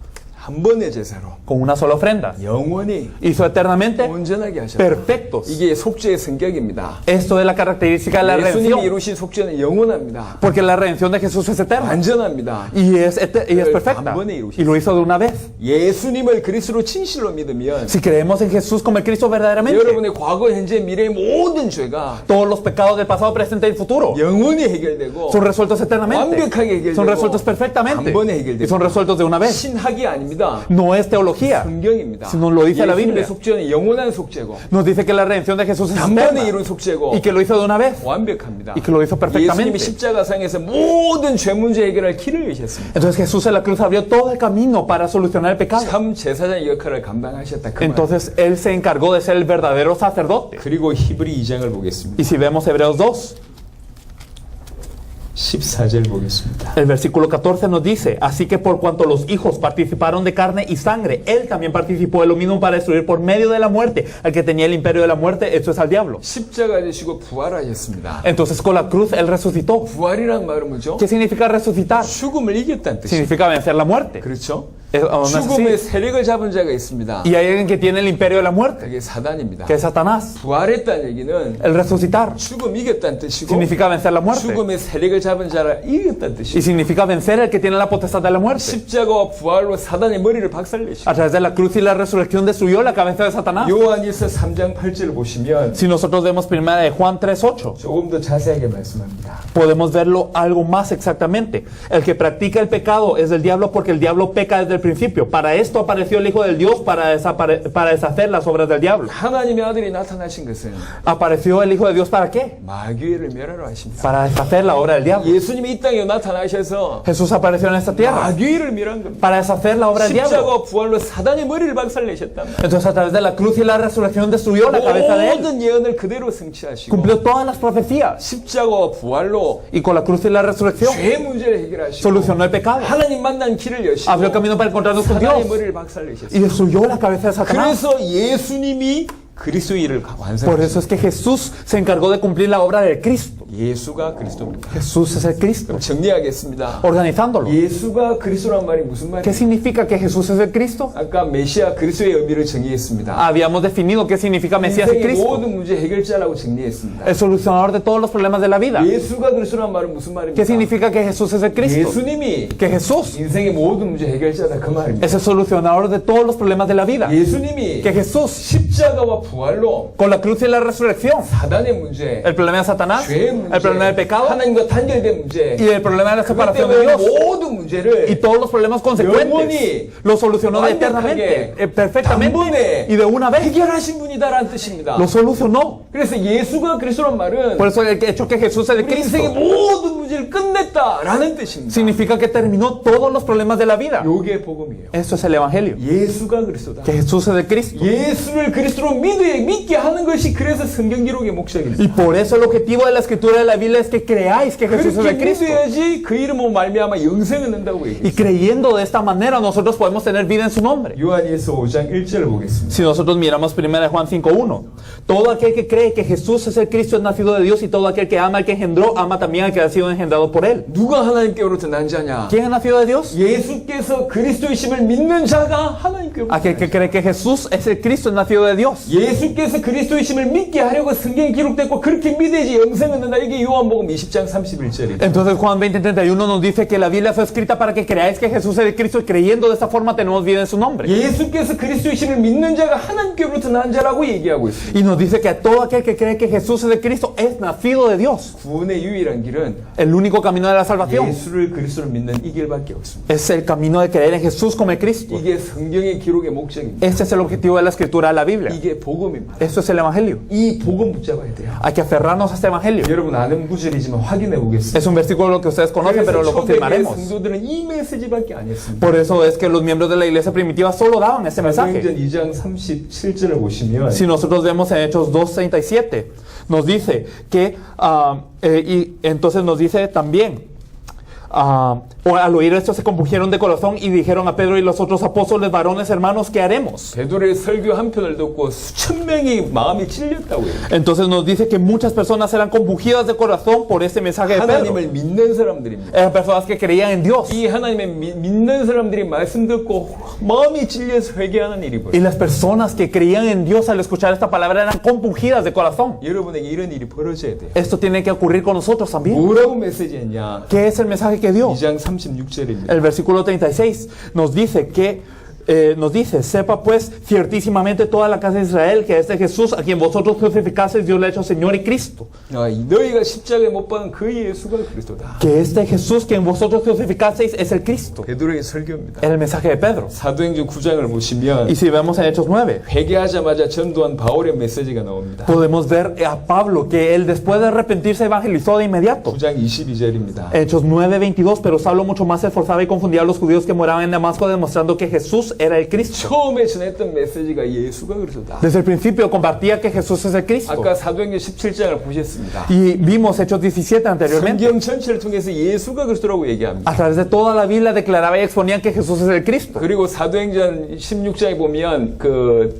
한 번의 제사로 Con una sola ofrenda 영원히 hizo eternamente 온전하게 하셨다. perfectos. 이게 속죄의 성격입니다. Esto es la característica de la 예수님이 redención. 이루신 속죄는 영원합니다. Porque la redención de Jesús es eterna 완전합니다. y es perfecta. Y lo hizo de una vez. 예수님을 그리스도로 진실로 믿으면 Si creemos en Jesús como el Cristo verdaderamente, 여러분의 과거, 현재, 미래의 모든 죄가 todos los pecados del pasado, presente y futuro 영원히 해결되고 son resueltos eternamente. 완벽하게 해결되고 Son resueltos perfectamente. 단번에 해결되고 Y son resueltos de una vez. 신학이 아닙니다. No es teología. 성경입니다. Si nos lo dice la 예수님의 Biblia. 속죄는 영원한 속죄고 Nos dice que la redención de Jesús es 단번에 eterna 이룬 속죄고 y que lo hizo de una vez. 완벽합니다. Y que lo hizo perfectamente. 예수님이 십자가상에서 모든 죄 문제 해결할 길을 여셨습니다. Entonces Jesús en la cruz abrió todo el camino para solucionar el pecado. 참 제사장의 역할을 감당하셨다. 그 말. Entonces Él se encargó de ser el verdadero sacerdote. 그리고 히브리 2장을 보겠습니다. Y si vemos Hebreos 2, 14절 보겠습니다. el versículo 14 nos dice: así que por cuanto los hijos participaron de carne y sangre, Él también participó de lo mismo para destruir por medio de la muerte al que tenía el imperio de la muerte, esto es al diablo. 십자가 되시고 부활하셨습니다. Entonces con la cruz Él resucitó. 부활이란 말은 뭐죠? ¿Qué significa resucitar? 죽음을 이겼다는 뜻입니다. Significa vencer la muerte. 그렇죠? ¿No es así? 죽음의 세력을 잡은 자가 있습니다. Y hay alguien que tiene el imperio de la muerte, 그게 사단입니다. que es Satanás. 부활했다는 얘기는 El resucitar 죽음 이겼다는 뜻이고 significa vencer la muerte. 죽음의 세력을 잡은 자라 이겼다는 Y 뜻이고 significa vencer el que tiene la potestad de la muerte. 십자가와 부활로 사단의 머리를 박살내시고 A través de la cruz y la resurrección destruyó la cabeza de Satanás. 요한일서 3장 8절을 보시면 Si nosotros vemos primera de Juan 3:8, 조금 더 자세하게 말씀합니다. podemos verlo algo más exactamente. El que practica el pecado es del diablo porque el diablo peca desde el principio. Para esto apareció el Hijo del Dios para deshacer las obras del diablo. 하나님의 아들이 나타나신 것은 ¿Apareció el Hijo de Dios para qué? 마귀를 멸하러 하십니다. Para deshacer la obra del diablo. 예수님이 이 땅에 나타나셔서 Jesús apareció en esta tierra 마귀를 멸한 겁니다. para deshacer la obra del diablo. 십자가와 부활로 사단의 머리를 박살내셨단 말이에요. Entonces a través de la cruz y la resurrección destruyó la cabeza de él. 모든 예언을 그대로 성취하시고 Cumplió todas las profecías. 십자가와 부활로 Y con la cruz y la resurrección 죄 문제를 해결하시고 solucionó el pecado. 하나님 만난 길을 여시고 Abrió camino para encontrarnos con Dios. 사단의 머리를 박살내셨어요. Y destruyó la cabeza de Satanás. 그래서 예수님이 그리스도의 일을 Por 완성하셨어요. eso es que Jesús se encargó de cumplir la obra del Cristo. 예수가 그리스도입니다. Jesús es el Cristo. 정리하겠습니다. Organizándolo. 예수가 그리스도란 말이 무슨 ¿Qué 말이에요? significa que Jesús es el Cristo? 아까 메시아 그리스도의 의미를 정의했습니다. Habíamos definido qué significa Mesías y 인생의 Cristo. 모든 문제 해결자라고 정리했습니다. El solucionador de todos los problemas de la vida. 예수가 그리스도란 말은 무슨 ¿Qué 말입니까? significa que Jesús es el Cristo? 예수님이 Que Jesús 인생의 모든 문제 해결자다 그 말입니다. es el solucionador de todos los problemas de la vida. 예수님이 Que Jesús, 십자가와 부활로 con la cruz y la resurrección, 사단의 문제, el problema de Satanás, 죄의 문제, el problema del pecado 하나님과 단절된 문제, y el problema de la 그것 separación de 때문에 Dios 모든 문제를 y todos los problemas consecuentes, 영원히 lo solucionó 완벽하게 eternamente, 단번에 perfectamente y de una vez. 해결하신 분이다라는 뜻입니다. Lo solucionó. 그래서 예수가 그리스도란 말은 Por eso el hecho que Jesús es el 우리 인생의 Cristo 모든 문제를 끝냈다라는 뜻입니다. significa que terminó todos los problemas de la vida. 요게 복음이에요. Eso es el Evangelio. 예수가 그리스도다. Que Jesús es el Cristo. 예수를 그리스도로 믿게 하는 것이 그래서 성경 기록의 목적입니다. Y por eso el objetivo de la escritura de la Biblia es que creáis que Jesús es 그렇게 el Cristo. 믿어야지 그 이름으로 말미암아 영생을 얻는다고 Y 얘기해요. creyendo de esta manera nosotros podemos tener vida en su nombre. 요한일서 5장 1절을 보겠습니다. Si nosotros miramos 1 Juan 5:1, todo aquel que cree que Jesús es el Cristo es nacido de Dios y todo aquel que ama al que engendró, ama también al que ha sido engendrado por él. 누가 하나님께로부터 난 자냐? ¿Quién es nacido de Dios? 예수께서 그리스도이심을 믿는 자가 하나님께로부터 Aquel que cree que Jesús es el Cristo es nacido de Dios. 예수께서 그리스도이심을 믿게 하려고 성경에 기록됐고 그렇게 믿어야지 영생을 얻는다. 이게 요한복음 20장 31절입니다. Entonces Juan 20:31 nos dice que la Biblia fue escrita para que creáis que Jesús es el Cristo y creyendo de esta forma tenemos vida en su nombre. 예수께서 그리스도이심을 믿는 자가 하나님께로부터 난 자라고 얘기하고 있습니다. Y nos dice que a todo aquel que cree que Jesús es el Cristo es nacido de Dios. 구원의 유일한 길은 El único camino de la salvación 예수를 그리스도로 믿는 이 길밖에 없습니다. es el camino de creer en Jesús como el Cristo. 이게 성경의 기록의 목적입니다. Este es el objetivo de la escritura de la Biblia. 이게 복음입니다. Esto es el Evangelio. 이 복음 붙잡아야 돼요. Hay que aferrarnos a este Evangelio. 여러분 아는 구절이지만 확인해 보겠습니다. Es un versículo que ustedes conocen, pero lo 초대교회 confirmaremos. 성도들은 이 메시지밖에 안 했습니다. Por eso es que los miembros de la iglesia primitiva solo daban este mensaje. 사도행전 2장 37절을 보시면 Si nosotros vemos en Hechos 2:37, nos dice que, y entonces nos dice también, al oír esto se compungieron de corazón y dijeron a Pedro y los otros apóstoles, varones hermanos, ¿qué haremos? 베드로의 설교 한 편을 듣고 수천 명이 마음이 찔렸다고 해요. Entonces nos dice que muchas personas eran compungidas de corazón por este mensaje de Pedro. 하나님을 믿는 사람들입니다. Eran personas que creían en Dios. 이 하나님의 믿는 사람들이 말씀 듣고 마음이 찔려서 회개하는 일이 Y 벌어요. las personas que creían en Dios al escuchar esta palabra eran compungidas de corazón. 여러분에게 이런 일이 벌어져야 돼요. Esto tiene que ocurrir con nosotros también. 뭐라고 메시지했냐? ¿Qué es el mensaje que dio? 2장 36절입니다. El versículo 36 nos dice que sepa pues ciertísimamente toda la casa de Israel que este Jesús a quien vosotros crucificasteis Dios le ha hecho Señor y Cristo. 너희가 십자가에 못 박은 그 예수가 그리스도다. Que este Jesús quien vosotros crucificasteis es el Cristo. 베드로의 설교입니다. Era el mensaje de Pedro. 사도행전 9장을 보시면 Y si vemos en Hechos 9, 회개하자마자 전도한 바울의 메시지가 나옵니다. podemos ver a Pablo que él después de arrepentirse evangelizó de inmediato. 9장 22절입니다. Hechos 9:22, pero Saulo mucho más se esforzaba y confundía a los judíos que moraban en Damasco, demostrando que Jesús era el Cristo. 처음에 전했던 메시지가 예수가 그리스도다. Desde el principio compartía que Jesús es el Cristo. 아까 사도행전 17장을 보셨습니다. Y vimos Hechos 17 anteriormente. 성경 전체를 통해서 예수가 그리스도라고 얘기합니다. A través de toda la Biblia declaraba y exponían que Jesús es el Cristo. 그리고 사도행전 16장에 보면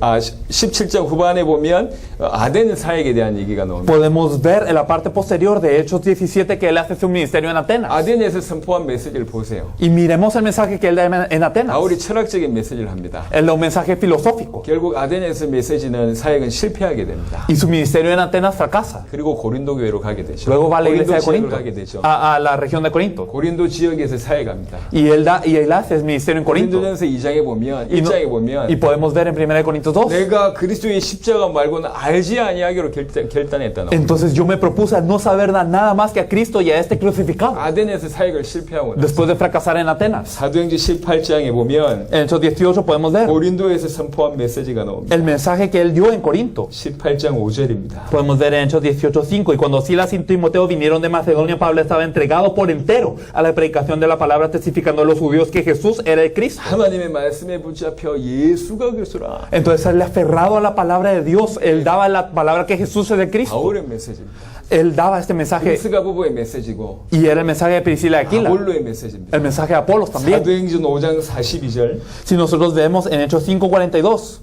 17장 후반에 보면 아덴 사역에 대한 얘기가 나옵니다. Podemos ver en la parte posterior de Hechos 17 que él hace su ministerio en Atenas. 아덴에서 선포한 메시지를 보세요. Y miremos el mensaje que él da en Atenas. 바울이 철학적인 메시지를 합니다. Él da un mensaje filosófico. 결국 아덴에서 메시지는 사역은 실패하게 됩니다. Y su ministerio en Atenas fracasa. 그리고 고린도 교회로 가게 되죠. Luego va a la iglesia de 지역을 Corinto, 가게 되죠. a la región de Corinto. 고린도 지역에서 사역합니다. Y él hace el ministerio en Corinto. 고린도전서 2장에 보면 Y, 1장에 보면 y podemos ver en 1 Corintios 2. 내가 그리스도의 십자가 말고는 알지 아니하기로 결단했다. Entonces yo me propuse a no saber nada más que a Cristo y a este crucificado. 아덴에서 사역을 실패하고 나서 Después de fracasar en Atenas. 사도행전 18장에 보면 En Hechos 18 podemos ver 고린도에서 선포한 메시지가 나옵니다. el mensaje que él dio en Corinto. 18장 5절입니다. Podemos ver en Hechos 18:5. Y cuando Silas y Timoteo vinieron de Macedonia, Pablo estaba entregado por entero a la predicación de la palabra, testificando a los judíos que Jesús era el Cristo. 하나님의 말씀에 붙잡혀 예수가 그리스도라. Entonces él aferrado a la palabra de Dios, él daba la palabra que Jesús es el Cristo. 바울의 메시지입니다. Él daba este mensaje 프리스가 부부의 메시지고 y era el mensaje de Priscila y Aquila, 아볼로의 메시지입니다. el mensaje de Apolos también. 사도행전 5장 42절 Si nosotros vemos en Hechos 5:42,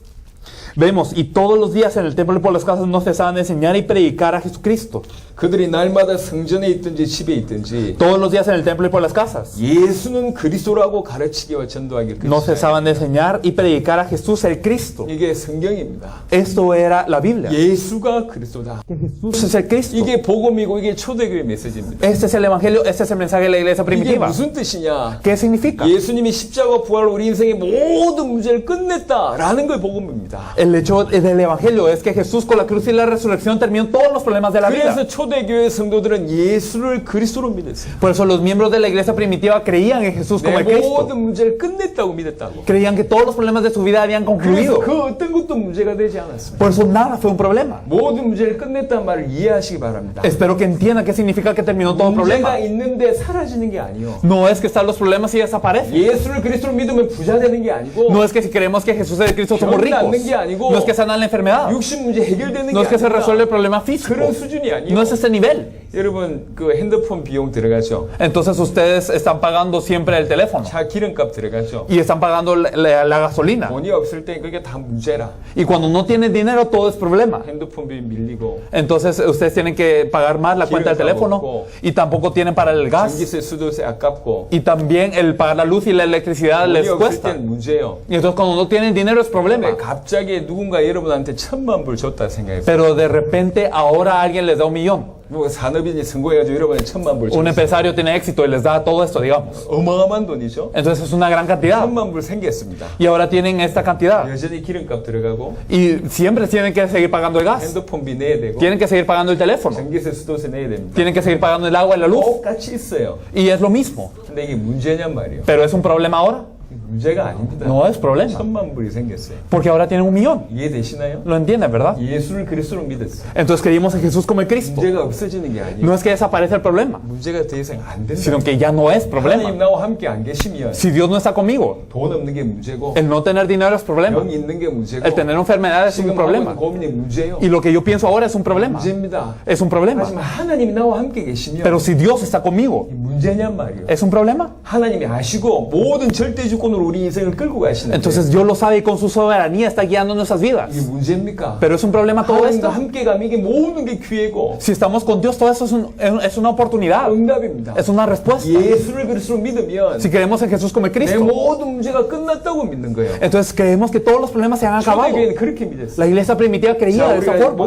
vemos, y todos los días en el templo y por las casas no cesaban de enseñar y predicar a Jesucristo. 그들이 날마다 성전에 있든지 집에 있든지 Todos los días en el templo y por las casas. 예수는 그리스도라고 가르치기와 전도하기를 No 그리스도예요. cesaban de enseñar y predicar a Jesús el Cristo. 이게 성경입니다. Esto era la Biblia. 예수가 그리스도다. Que Jesús es el Cristo. 이게 복음이고 이게 초대교회 메시지입니다. Este es el Evangelio, este es el mensaje de la iglesia 이게 primitiva. 무슨 뜻이냐? ¿Qué significa? 예수님이 십자가 부활로 우리 인생의 모든 문제를 끝냈다라는 걸 복음입니다. El hecho del Evangelio es que Jesús con la cruz y la resurrección terminó todos los problemas de la vida. 그래서 초대교회 성도들은 예수를 그리스도로 믿었어요. Por eso los miembros de la iglesia primitiva creían en Jesús como 내 el Cristo. 모든 문제를 끝냈다고 믿었다고. Creían que todos los problemas de su vida habían 그래서 concluido. 그 어떤 것도 문제가 되지 않았습니다. Por eso nada fue un problema. 모든 문제를 끝냈다는 말을 이해하시기 바랍니다. Espero que entiendan qué significa que terminó todo problema. 문제가 있는데 사라지는 게 아니요. No es que están los problemas y desaparecen. 예수를 그리스도로 믿으면 부자 되는 게 아니고 No es que si creemos que Jesús es el Cristo somos 병이 ricos. 낫는 게 아니고 No es que sanan la enfermedad. 육신 문제 해결되는 No 게 es que se resuelve el 아니라 problema físico. 그런 수준이 아니요. No es ese nivel. 여러분 그 핸드폰 비용 들어가죠. Entonces ustedes están pagando siempre el teléfono. 차 기름값 들어가죠. Y están pagando la gasolina. 돈이 없을 때 그게 다 문제라. Y cuando no tienen dinero todo es problema. 핸드폰 비 밀리고 Entonces ustedes tienen que pagar más la cuenta del teléfono. Y tampoco tienen para el gas. 전기세 수도세 아깝고 Y también el pagar la luz y la electricidad 돈이 les 없을 cuesta. 땐 문제요. Y entonces cuando no tienen dinero es 근데 problema. 갑자기 누군가 여러분한테 1,000,000불 줬다 생각해보세요. Pero de repente ahora alguien les da 1,000,000. 뭐 산업인이 성공해가지고 여러분한테 1,000,000불 Un 줬어요. empresario tiene éxito y les da todo esto, digamos. 어마어마한 돈이죠. Entonces es una gran cantidad. 1,000,000불 생겼습니다. Y ahora tienen esta cantidad. 여전히 기름값 들어가고 Y siempre tienen que seguir pagando el gas. 핸드폰비 내야 되고 Tienen que seguir pagando el teléfono. 전기세 수도세 내야 됩니다. Tienen que seguir pagando el agua y la luz. 똑같이 있어요. Y es lo mismo. 근데 이게 문제냔 말이에요. Pero es un problema ahora. 문제가 아닙니다. No es problema. 1,000,000불이 생겼어요. Porque ahora tienen 1,000,000. 이해되시나요? Lo entienden, ¿verdad? 예수를 그리스도로 믿었어요. Entonces creímos en Jesús como el Cristo. 문제가 없어지는 게 아니에요. No es que desaparece el problema, 문제가 더 이상 안 된다. sino que ya no es 하나님 problema. 나와 함께 안 계시면 Si Dios no está conmigo, 돈 없는 게 문제고 el no tener dinero es problema. 병 있는 게 문제고 El tener enfermedades es un 지금 하고 있는 problema. 고민이 문제예요. Y lo que yo pienso ahora es un problema. 문제입니다. Es un problema. 하지만 하나님이 나와 함께 계시면 Pero si Dios está conmigo, 문제냔 말이에요. ¿es un problema? 하나님이 아시고 모든 절대 주권으로 우리 인생을 끌고 가시는데 Entonces Dios lo sabe y con su soberanía está guiando nuestras vidas. 이게 문제입니까? Pero es un problema todo 하나님과 esto. 함께 가면 이게 모든 게 기회고 Si estamos con Dios, todo eso es una oportunidad. 응답입니다. Es una respuesta. 예수를 그리스도로 믿으면 Si creemos en Jesús como el 내 Cristo, 모든 문제가 끝났다고 믿는 거예요. entonces creemos que todos los problemas se han acabado. 초대교회는 그렇게 믿었어요. La iglesia primitiva creía 자, de esa 우리가 forma.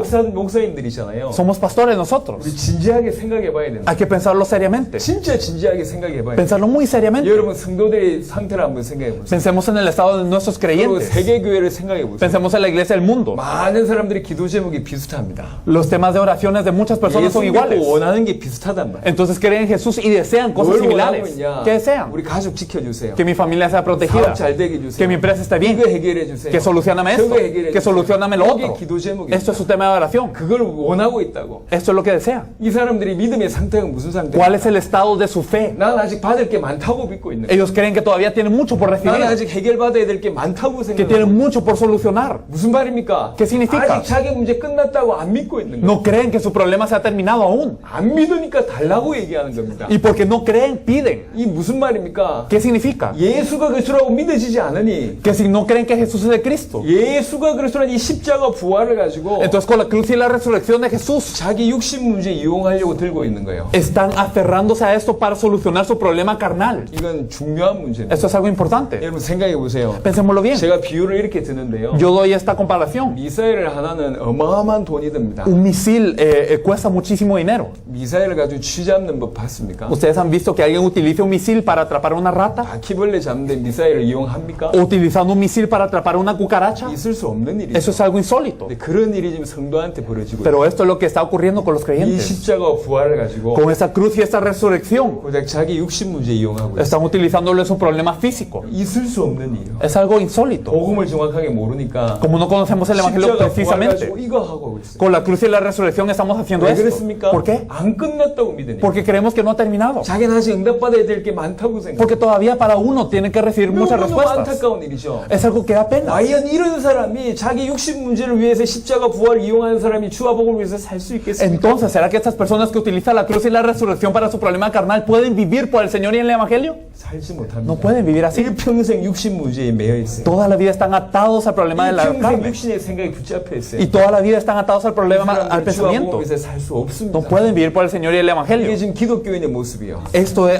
목사님들이잖아요. Somos pastores nosotros. 우리 진지하게 생각해 봐야 된다. Hay que pensarlo seriamente. 진짜 진지하게 생각해 봐야 된다. Pensarlo muy seriamente. 여러분 성도들의 상태를 한번 생각해 보세요. Pensemos en el estado de nuestros 그리고 creyentes. 세계교회를 생각해 보세요. Pensemos en la iglesia del mundo. 많은 사람들이 기도 제목이 비슷합니다. Los temas de oraciones de muchas personas 예수 son 믿고 iguales. 원하는 게 비슷하단 말이에요. Entonces creen en Jesús y desean cosas 뭘 similares. 원하느냐? ¿Qué desean? 우리 가족 지켜주세요. Que mi familia sea protegida. 사업 잘 되게 해주세요. Que mi empresa esté bien. 이거 해결해 주세요. Que solucioname esto. 저거 해결해 Que 주세요. solucioname lo 이게 otro. 기도 제목이에요. Esto es su tema de oración. 그걸 원하고 있다고. Esto es lo que desean. 이 사람들이 믿음의 상태가 무슨 상태야? ¿Cuál es el estado de su fe? 난 아직 받을 게 많다고 믿고 있는 거예요. Ellos creen que todavía tienen mucho por por recibir, 나는 아직 해결받아야 될 게 많다고 que tienen 생각합니다. mucho por solucionar. 무슨 말입니까? ¿Qué significa? 아직 자기 문제 끝났다고 안 믿고 있는 거예요. No creen que su problema se ha terminado aún. 안 믿으니까 달라고 얘기하는 겁니다. Y porque no creen, piden. 이 무슨 말입니까? ¿Qué significa? 예수가 그리스도라고 믿어지지 않으니 Que si no creen que Jesús es de Cristo. 예수가 그리스도라는 이 십자가 부활을 가지고 Entonces con la cruz y la resurrección de Jesús 자기 육신 문제 이용하려고 들고 있는 거예요. están aferrándose a esto para solucionar su problema carnal. 이건 중요한 문제입니다. Esto es algo importante. 여러분 생각해 보세요. Pensémoslo bien. 제가 비유를 이렇게 드는데요. Yo doy esta comparación. 미사일 하나는 어마어마한 돈이 듭니다. Un misil cuesta muchísimo dinero. 미사일을 가지고 쥐 잡는 법 봤습니까? ¿Ustedes han visto que alguien utilice un misil para atrapar una rata? 바퀴벌레 잡는데 미사일을 이용합니까? ¿O utilizando un misil para atrapar una cucaracha? 있을 수 없는 일이죠. Eso es algo insólito. 근데 그런 일이 지금 성도한테 벌어지고 있어요. Pero esto es lo que está ocurriendo con los 이 creyentes. 십자가 부활을 가지고 Con esta cruz y esta resurrección 고작 자기 육신 문제 이용하고 있어요. están utilizándolo en su problema físico. 있을 수 없는 일이요. Es algo insólito. 복음을 정확하게 모르니까 Como no conocemos el Evangelio 십자가 부활 precisamente, 가지고 이거 하고 있어요. con la cruz y la resurrección estamos haciendo 왜 esto. 그렇습니까? ¿Por qué? 안 끝났다고 믿으니. Porque creemos que no ha terminado. 자기는 아직 응답받아야 될 게 많다고 생각해요. Porque todavía para uno tiene que recibir muchas 너무너무 respuestas. 안타까운 일이죠. Es algo que da pena. 과연 이런 사람이 자기 육신 문제를 위해서 십자가 부활을 이용하는 사람이 주와 복음을 위해서 살 수 있겠습니까? Entonces, ¿será que estas personas que utilizan la cruz y la resurrección para su problema carnal pueden vivir por el Señor y en el Evangelio? 살지 못합니다. No pueden vivir así. 일평생 육신 문제에 매여 있어요. Toda la vida están atados al problema de la 일평생 carne. 육신의 생각이 붙잡혀 있어요. Y toda la vida están atados al problema, al 사람들은 주와 복음을 pensamiento. 위해서 살 수 없습니다. No pueden vivir por el Señor y el 이게 Evangelio. 지금 기독교인의 모습이요.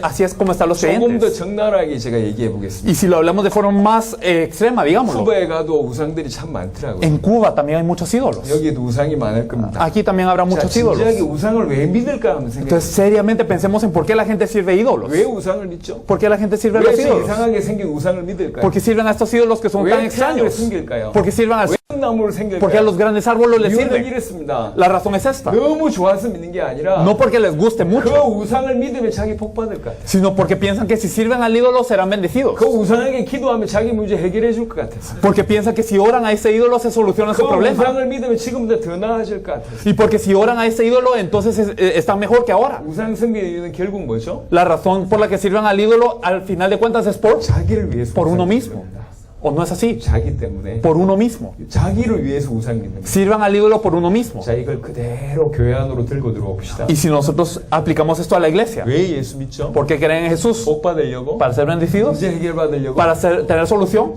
Así es como están los 조금 더 creyentes. 적나라하게 제가 얘기해 보겠습니다. Y si lo hablamos de forma más extrema, digámoslo. 쿠바에 가도 우상들이 참 많더라고요. En Cuba también hay muchos ídolos. 여기도 우상이 많을 겁니다. Aquí también habrá 자, muchos 진지하게 ídolos. 우상을 왜 믿을까 하면 생각해요. Entonces, seriamente pensemos en por qué la gente sirve ídolos. 왜 우상을 믿죠? ¿Por qué la gente sirve a 왜 los 저 ídolos? 이상하게 생긴 우상을 믿을까요? ¿Por qué sirven a estos ídolos que son 왜 tan 태양을 extraños? 숨길까요? ¿Por qué sirven al 왜 나무를 ¿Por qué a 생길까요? los grandes árboles les 이유는 sirven? 이렇습니다. La razón es esta. 너무 좋아서 믿는 게 아니라 No porque les guste 그 mucho, 우상을 믿으면 자기 복 받을 것 같아요. sino porque piensan que si sirven al ídolo serán bendecidos. 그 우상에게 기도하면 자기 문제 해결해 줄 것 같아서. Porque piensan que si oran a ese ídolo se soluciona 그 su problema. 우상을 믿으면 지금보다 더 나아질 것 같아서. Y porque si oran a ese ídolo entonces están mejor que ahora. 우상 섬기는 이유는 결국 뭐죠? La razón por la que sirven al ídolo al final de cuentas es 자기를 위해서 por uno 우상 mismo. 믿습니다. ¿O no es así? 자기 때문에 Por uno mismo. 자기를 위해서 우상 믿는 거예요. Sirvan al ídolo por uno mismo. 자, 이걸 그대로 교회 안으로 들고 들어옵시다. Y si nosotros aplicamos esto a la iglesia, 왜 예수 믿죠? ¿por qué creen en Jesús? 복 받으려고? ¿Para ser bendecidos? 문제 해결 받으려고? ¿Para tener solución?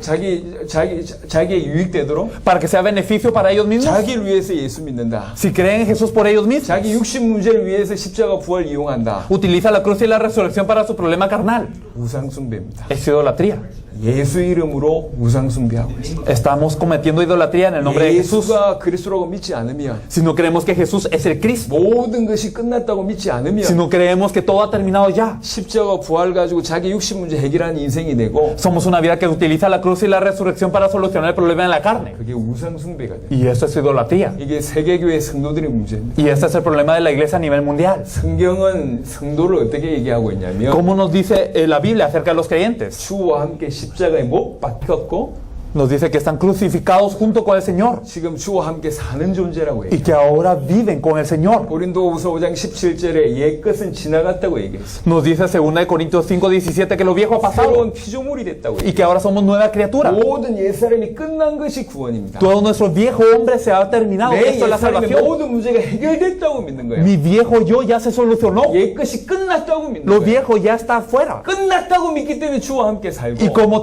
자기의 유익되도록? ¿Para que sea beneficio para ellos mismos? 자기를 위해서 예수 믿는다. Si creen en Jesús por ellos mismos, 자기 육신 문제를 위해서 십자가 부활 이용한다. utiliza la cruz y la resurrección para su problema carnal. 우상 숭배입니다. Es idolatría. 예수 이름으로 우상 숭배하고 있습니다. Estamos cometiendo idolatría en el nombre de Jesús. 예수가 그리스도라고 믿지 않으면, Si no creemos que Jesús es el Cristo, 모든 것이 끝났다고 믿지 않으면, si no creemos que todo ha terminado ya, 십자가 부활 가지고 자기 육신 문제 해결하는 인생이 되고, somos una vida que utiliza la cruz y la resurrección para solucionar el problema de la carne. 그게 우상 숭배가 돼요. Y eso es idolatría. 이게 세계교회 성도들의 문제입니다. Y este es el problema de la iglesia a nivel mundial. 성경은 성도를 어떻게 얘기하고 있냐면, ¿Cómo nos dice la Biblia acerca de los creyentes? 주와 함께 십자가에 못 박혔고 Nos dice que están crucificados junto con el Señor 지금 주와 함께 사는 존재라고 y 얘기해요. que ahora viven con el Señor. 고린도후서 5장 17절에 옛것은 지나갔다고 얘기했어요. Nos dice 2 Corintios 5:17 que lo viejo ha pasado 새로운 피조물이 됐다고 y que ahora somos nueva criatura. 모든 옛사람이 끝난 것이 구원입니다. Todo nuestro viejo hombre se ha terminado. 내 Esto es la 옛사람의 salvación. 모든 문제가 해결됐다고 믿는 거예요. Mi viejo yo ya se solucionó. 옛것이 끝났다고 믿는 Lo 거예요. viejo ya está afuera. 끝났다고 믿기 때문에 주와 함께 살고 Y como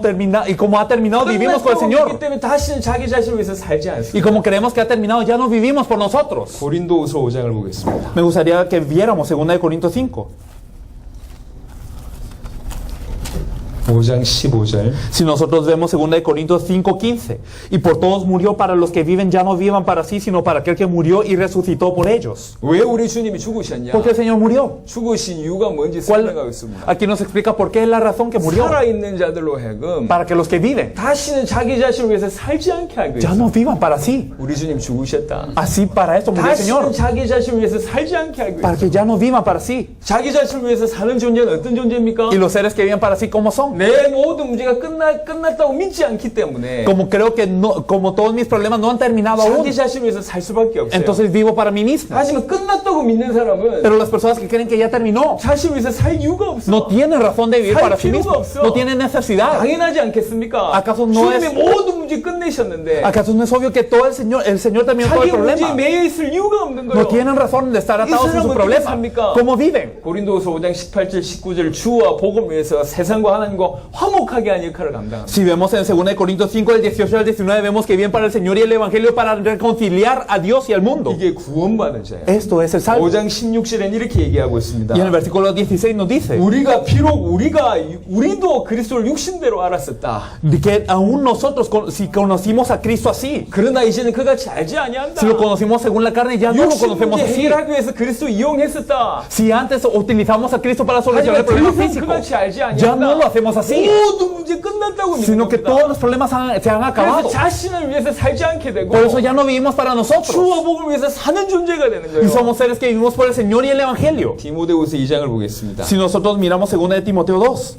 ha terminado, vivimos con el 끝났다고 믿기 Señor. 때문에 다시는 자기 자신을 위해서 살지 않습니다. Y como creemos que ha terminado, ya no vivimos por nosotros. 고린도후서 5장을 보겠습니다. Me gustaría que viéramos 2 Corintios 5. 5장 15절. Si nosotros vemos 2 Corintios 5:15, y por todos murió para los que viven, ya no vivan para sí, sino para aquel que murió y resucitó por ellos. 왜 우리 주님이 죽으셨냐? ¿Por qué el Señor murió? 죽으신 이유가 뭔지 설명하고 있습니다. Aquí nos explica por qué es la razón que murió. 살아있는 자들로 하여금 Para que los que viven 다시는 자기 자신을 위해서 살지 않게 하고 ya 있어요. no vivan para sí. 우리 주님 죽으셨다. Así para esto murió el 다시는 Señor. 자기 자신을 위해서 살지 않게 하고 Para 있어요. que ya no vivan para sí. 자기 자신을 위해서 사는 존재는 어떤 존재입니까? Y los seres que viven para sí, ¿cómo son? 내 모든 문제가 끝났다고 믿지 않기 때문에 Como creo que no, como todos mis problemas no han terminado aún, 자기 자신을 위해서 살 수밖에 없어요. entonces vivo para mí mismo. 하지만 끝났다고 끝났다고 믿는 사람은 Pero las personas que creen que ya terminó, 자신을 위해서 살 이유가 없어. no tienen razón de vivir 살 para sí 필요가 mismos. 없어. No tienen necesidad. 당연하지 않겠습니까? ¿Acaso no 주님의 es- 모든 문제 끝내셨는데 ¿Acaso no es obvio que todo el Señor terminó todo 자기 el 문제에 problema? 매여 있을 이유가 없는 거예요. No tienen razón de estar atados en su 사람은 problema. 어떻게 삽니까? ¿Cómo viven? 고린도후서 5장 18절 19절 주와 복음을 위해서 세상과 하나님과 화목하게 하는 역할을 감당합니다. Si vemos en 2 Corintios 5, del 18 al 19, vemos que bien para el Señor y el Evangelio para reconciliar a Dios y al mundo. 이게 구원받은 자예요. Esto es el salvo. 5장 16절에는 이렇게 얘기하고 있습니다. Y en el versículo 16 nos dice 우리도 그리스도를 육신대로 알았었다. de que aún nosotros, si conocimos a Cristo así, 그러나 이제는 그같이 알지 아니한다. si lo conocimos según la carne, ya no lo 육신 conocemos 문제 así. 해결하기 위해서 그리스도 이용했었다. Si antes utilizamos a Cristo para solucionar el 하지만 problema 더 이상 físico, 그같이 알지 ya no lo 아니한다. hacemos así, 모든 문제 끝났다고 믿는 sino que 겁니다. todos los problemas se han 그래서 acabado. 자신을 위해서 살지 않게 되고 Por eso ya no vivimos para nosotros. 주와 복음을 위해서 사는 존재가 되는 Y 거예요. somos seres que vivimos por el Señor y el Evangelio. 디모데후서 2장을 보겠습니다. Si nosotros miramos 2 de Timoteo 2,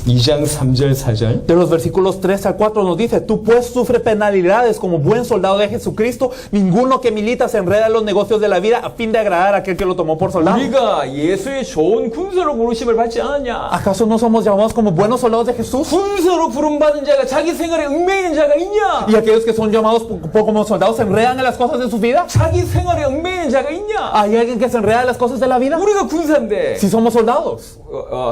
2장 3절 4절. de los versículos 3 al 4 nos dice: Tú pues sufre penalidades como buen soldado de Jesucristo. Ninguno que milita se enreda en los negocios de la vida a fin de agradar a aquel que lo tomó por soldado. 우리가 예수의 좋은 군사로 부르심을 받지 않았냐? ¿Acaso no somos llamados como buenos soldados de Jesús? 군사로 부름받은 자가 자기 생활에 얽매이는 자가 있냐? ¿Y aquellos que son llamados como soldados se enredan en las cosas de su vida? 자기 생활에 얽매이는 자가 있냐? ¿Hay alguien que se enreda en las cosas de la vida? 우리가 군사인데 Si somos soldados.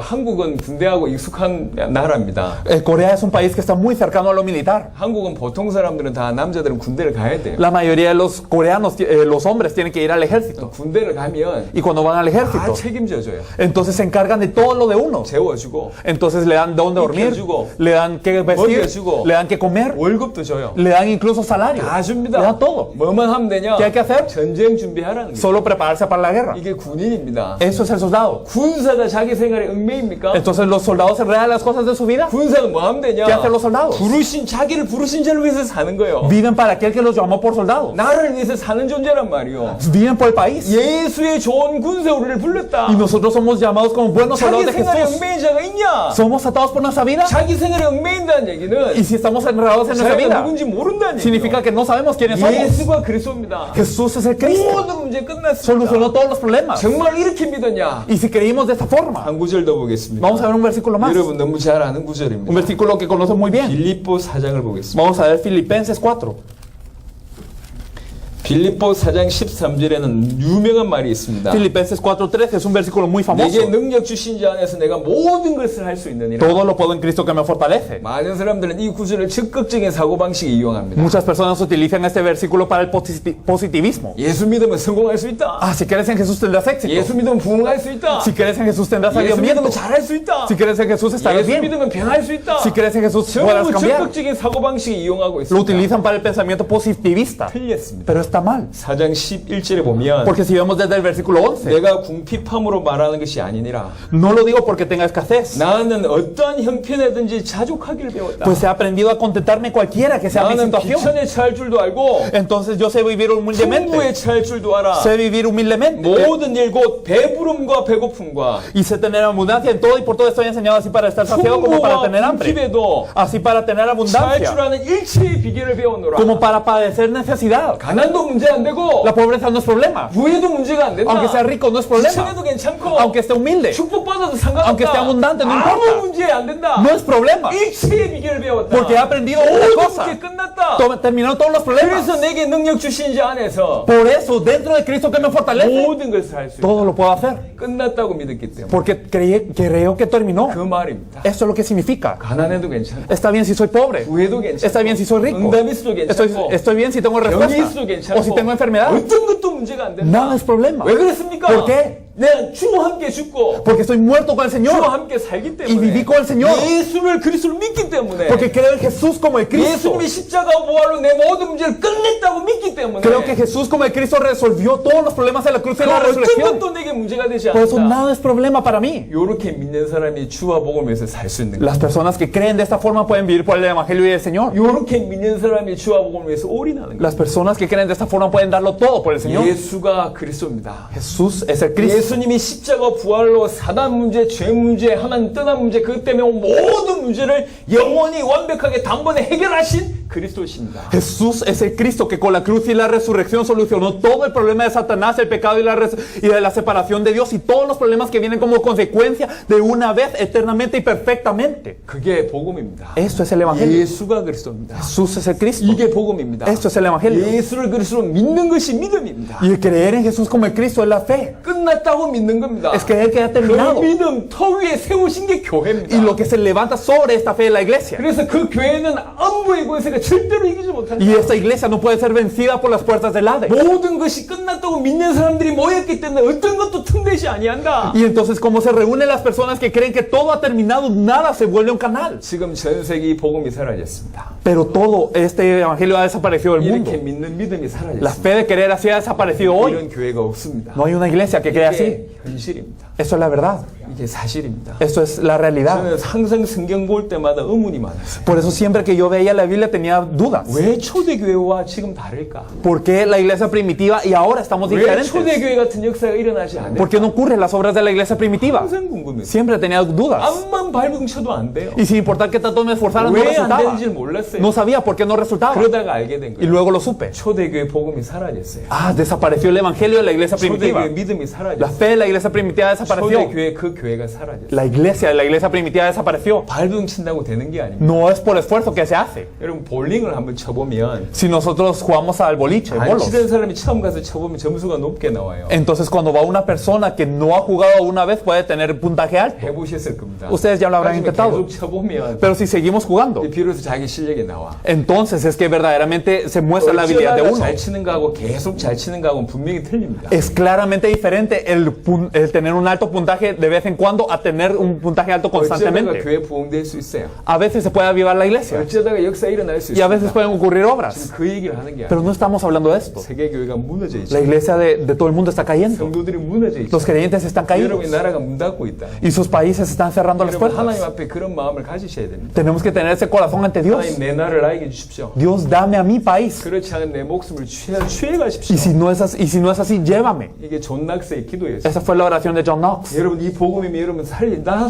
한국은 군대하고 익숙한 나라입니다. Corea es un país que está muy cercano a lo militar. 한국은 보통 사람들은 다 남자들은 군대를 가야 돼요. La mayoría de los coreanos, los hombres, tienen que ir al ejército. 군대를 가면 Y cuando van al 다 ejército, 책임져줘요. entonces se encargan de todo lo de uno. 재워주고 Entonces le dan dónde dormir, 입혀주고, le dan qué vestir, 먹여주고, le dan qué comer, 월급도 줘요. le dan incluso salario. 다 Le 줍니다. dan todo. 뭐만 하면 되냐? ¿Qué hay que hacer? 전쟁 준비하라는 게. Solo prepararse para la guerra. 이게 군인입니다. Eso es el soldado. 군사가 자기 생활에 얽매입니까? Entonces los soldados se enredan en las cosas de su vida. 군사는 뭐 하면 되냐? ¿Qué hacen los soldados? 자기를 부르신 자를 위해서 사는 거예요. Viven para aquel que los llamó por soldados. 나를 위해서 사는 존재란 말이요. Viven por el país. 예수의 좋은 군사 우리를 불렀다. Y nosotros somos llamados como buenos 자기 soldados de 생활에 Jesús. 얽매인 자가 있냐? ¿Somos atados por nuestra vida? 자기 생활에 얽매인다는 Y 얘기는 si estamos enredados en nuestra 자기가 vida, 누군지 모른다는 significa 얘기예요. que no sabemos quiénes somos. 예수가 그리스도입니다. Jesús es el Cristo. 모든 문제 끝났습니다. Solucionó todos los problemas. 정말 이렇게 믿었냐? Y si creímos de esta forma, 한 구절 더 보겠습니다. vamos a ver un versículo más. 여러분 너무 잘 아는 Un 구절입니다. versículo que conocen muy bien. 빌립보 4장을 보겠습니다. Vamos a ver Filipenses 4. 빌립보 4장 13절에는 유명한 말이 있습니다. Filipenses 4:13 es un versículo muy famoso. 내게 능력 주신 자 안에서 내가 모든 것을 할 수 있느니라. Todo lo puedo en Cristo que me fortalece. 많은 사람들은 이 구절을 적극적인 사고방식에 이용합니다. Muchas personas utilizan este versículo para el positivismo. 예수 믿으면 성공할 수 있다. Ah, si crees en Jesús tendrás éxito. 예수 믿으면 부흥할 수 있다. Si crees en Jesús tendrás 예수 avivamiento. 믿으면 잘할 수 있다. Si crees en Jesús estarás 예수 bien. 믿으면 변할 수 있다. Si crees en Jesús podrás 전부 cambiar. 적극적인 사고방식에 이용하고 Lo 있습니다. utilizan para el pensamiento positivista. 틀렸습니다. Pero está mal. 4장 11절에 보면 Porque si vemos desde el versículo 11, 내가 궁핍함으로 말하는 것이 아니니라. no lo digo porque tenga escasez, 나는 어떠한 형편에든지 자족하기를 배웠다. pues he aprendido a contentarme cualquiera que sea mi 나는 situación. 비천에 처할 줄도 알고 Entonces yo sé vivir 풍부에 humildemente, 처할 줄도 알아. sé vivir humildemente 모든 일 곧 배부름과 배고픔과 y sé tener abundancia en todo y por todo estoy enseñado así para estar saciado como para 풍부와 tener hambre, 궁핍에도 así para tener 처할 줄 abundancia, 아는 일체의 비결을 배웠노라. como para padecer necesidad. 가난도 문제 안 되고 La pobreza no es problema, 부해도 문제가 안 된다. aunque sea rico no es problema, 비천에도 괜찮고 aunque esté humilde, 축복받아도 상관없다. aunque esté abundante, no 아무 importa. 문제 안 된다. no es problema, 일체의 비결을 배웠다. porque he aprendido una 모든 cosa, 문제 끝났다. terminaron todos los problemas. 그래서 내게 능력 주신 자 안에서 Por eso, dentro de Cristo que me fortalece, 모든 것을 할 수 있다. todo lo puedo hacer. 끝났다고 믿었기 때문에 Porque creo que terminó. 그 말입니다. Eso es lo que significa. 가난해도 괜찮고 Está bien si soy pobre. 부해도 괜찮고 Está bien si soy rico. 응답이 있어도 괜찮고 Estoy bien si tengo 병이 respuesta. 있어도 괜찮고 O si tengo enfermedad. 어떤 것도 문제가 안 된다. Nada es problema. 왜 그랬습니까? ¿Por qué? 내가 주와 함께 죽고 Porque estoy muerto con el 주와 Señor. 함께 살기 Y viví 때문에 con el Señor. 예수를 그리스도를 믿기 때문에 Porque creo en Jesús como el Cristo. 예수님이 십자가 부활로 내 모든 문제를 끝냈다고 믿기 때문에 Creo que Jesús como el Cristo resolvió todos los problemas en la cruz y en la 어떤 resurrección. 것도 내게 문제가 되지 Por eso 않는다. nada es problema para mí. 이렇게 믿는 사람이 주와 복음을 위해서 살 수 있는 거예요. Las personas que creen de esta forma pueden vivir por el Evangelio y el Señor. 이렇게 믿는 사람이 주와 복음을 위해서 올인하는 거예요. Las personas que creen de esta forma pueden darlo todo por el Señor. 예수가 그리스도입니다. Jesús es el Cristo. 예수님이 십자가 부활로 사단 문제, 죄 문제, 하나님 떠난 문제, 그것 때문에 온 모든 문제를 영원히 완벽하게 단번에 해결하신 그리스도십니다. Jesús es el Cristo que con la cruz y la resurrección solucionó todo el problema de Satanás, el pecado y de la separación de Dios y todos los problemas que vienen como consecuencia de una vez eternamente y perfectamente. 그게 복음입니다. Esto es el Evangelio. 예수가 그리스도입니다. Jesús es el Cristo. 이게 복음입니다. Esto es el Evangelio. 예수를 그리스도로 믿는 것이 믿음입니다. Y el creer en Jesús como el Cristo es la fe. 끝났다고 믿는 겁니다. Es creer que ha 그 terminado. 믿음 터 위에 세우신 게 교회입니다. Y lo que se levanta sobre esta fe es la iglesia. 그래서 그 교회는 âm 권세가 절대로 이기지 못한다. Y esta iglesia no puede ser vencida por las puertas del Hades. 모든 것이 끝났다고 믿는 사람들이 모였기 때문에 어떤 것도 틈되지 아니한다. Y entonces, como se reúnen las personas que creen que todo ha terminado, nada se vuelve un canal. 지금 전 세계 이 복음이 사라졌습니다. Pero todo este evangelio ha desaparecido del mundo. 이렇게 믿는 믿음이 La 사라졌습니다. fe de querer así ha desaparecido hoy. 이런 교회가 없습니다. No hay una iglesia que crea así. 이게 현실입니다. Eso es la verdad. 이게 사실입니다. Eso es la realidad. 저는 항상 성경 볼 때마다 의문이 많았어요. Por eso siempre que yo veía la Biblia tenía dudas. 왜 초대교회와 지금 다를까? ¿Por qué la iglesia primitiva y ahora estamos 왜 diferentes? 초대교회 같은 역사가 일어나지 않을까? ¿Por qué no ocurren las obras de la iglesia primitiva? 항상 궁금해요. Siempre tenía dudas. 암만 밟음 쳐도 안 돼요. Y sin importar que tanto me esforzara, no 왜 안 resultaba. 되는지 몰랐어요. No sabía por qué no resultaba. 그러다가 알게 된 Y 거예요. luego lo supe. 초대교회 복음이 사라졌어요. Ah, desapareció el evangelio de la iglesia primitiva. 초대교회 믿음이 La 사라졌어요. fe de la iglesia primitiva desapareció. 초대교회 그 교회가 사라졌어요. La iglesia de la iglesia primitiva desapareció. 밟음 친다고 되는 게 아닙니다. No es por esfuerzo que se hace. 여러분 볼링을 한번 쳐보면 Si nosotros jugamos al boliche, 안 bolos, 치던 사람이 처음 가서 쳐보면 점수가 높게 나와요. entonces cuando va una persona que no ha jugado una vez puede tener puntaje alto. 해보셨을 겁니다. Ustedes ya lo habrán 나중에 intentado. 계속 쳐보면 Pero si seguimos jugando, 비로소 자기 실력이 나와. entonces es que verdaderamente se muestra la habilidad de 어쩌다가 uno. 잘 치는 거하고 계속 잘 치는 거하고는 분명히 틀립니다. Es claramente diferente el tener un alto puntaje de vez en cuando a tener un puntaje alto 어쩌다가 constantemente. 교회 부흥될 수 있어요. A veces se puede avivar la iglesia 어쩌다가 역사 일어날 수 y a veces 있습니다. pueden ocurrir obras. 지금 그 얘기를 하는 게 Pero 아니에요. no estamos hablando de esto. 세계 교회가 무너져 La 있죠. iglesia de todo el mundo está cayendo. 성도들이 무너져 있죠. Los creyentes están caídos 여러분의 나라가 문 닫고 있다. y sus países están cerrando las 여러분 하나님 puertas. 앞에 그런 마음을 가지셔야 됩니다. Tenemos que tener ese corazón ante Dios. 하나님 내 나라를 나에게 주십시오. Dios, dame a mi país. 그렇지 않은 내 목숨을 취해 가십시오. Y si no es así, llévame. 이게 존 낙스의 기도였어요. Esa fue la oración de John Knox. 여러분 이 복음이면 여러분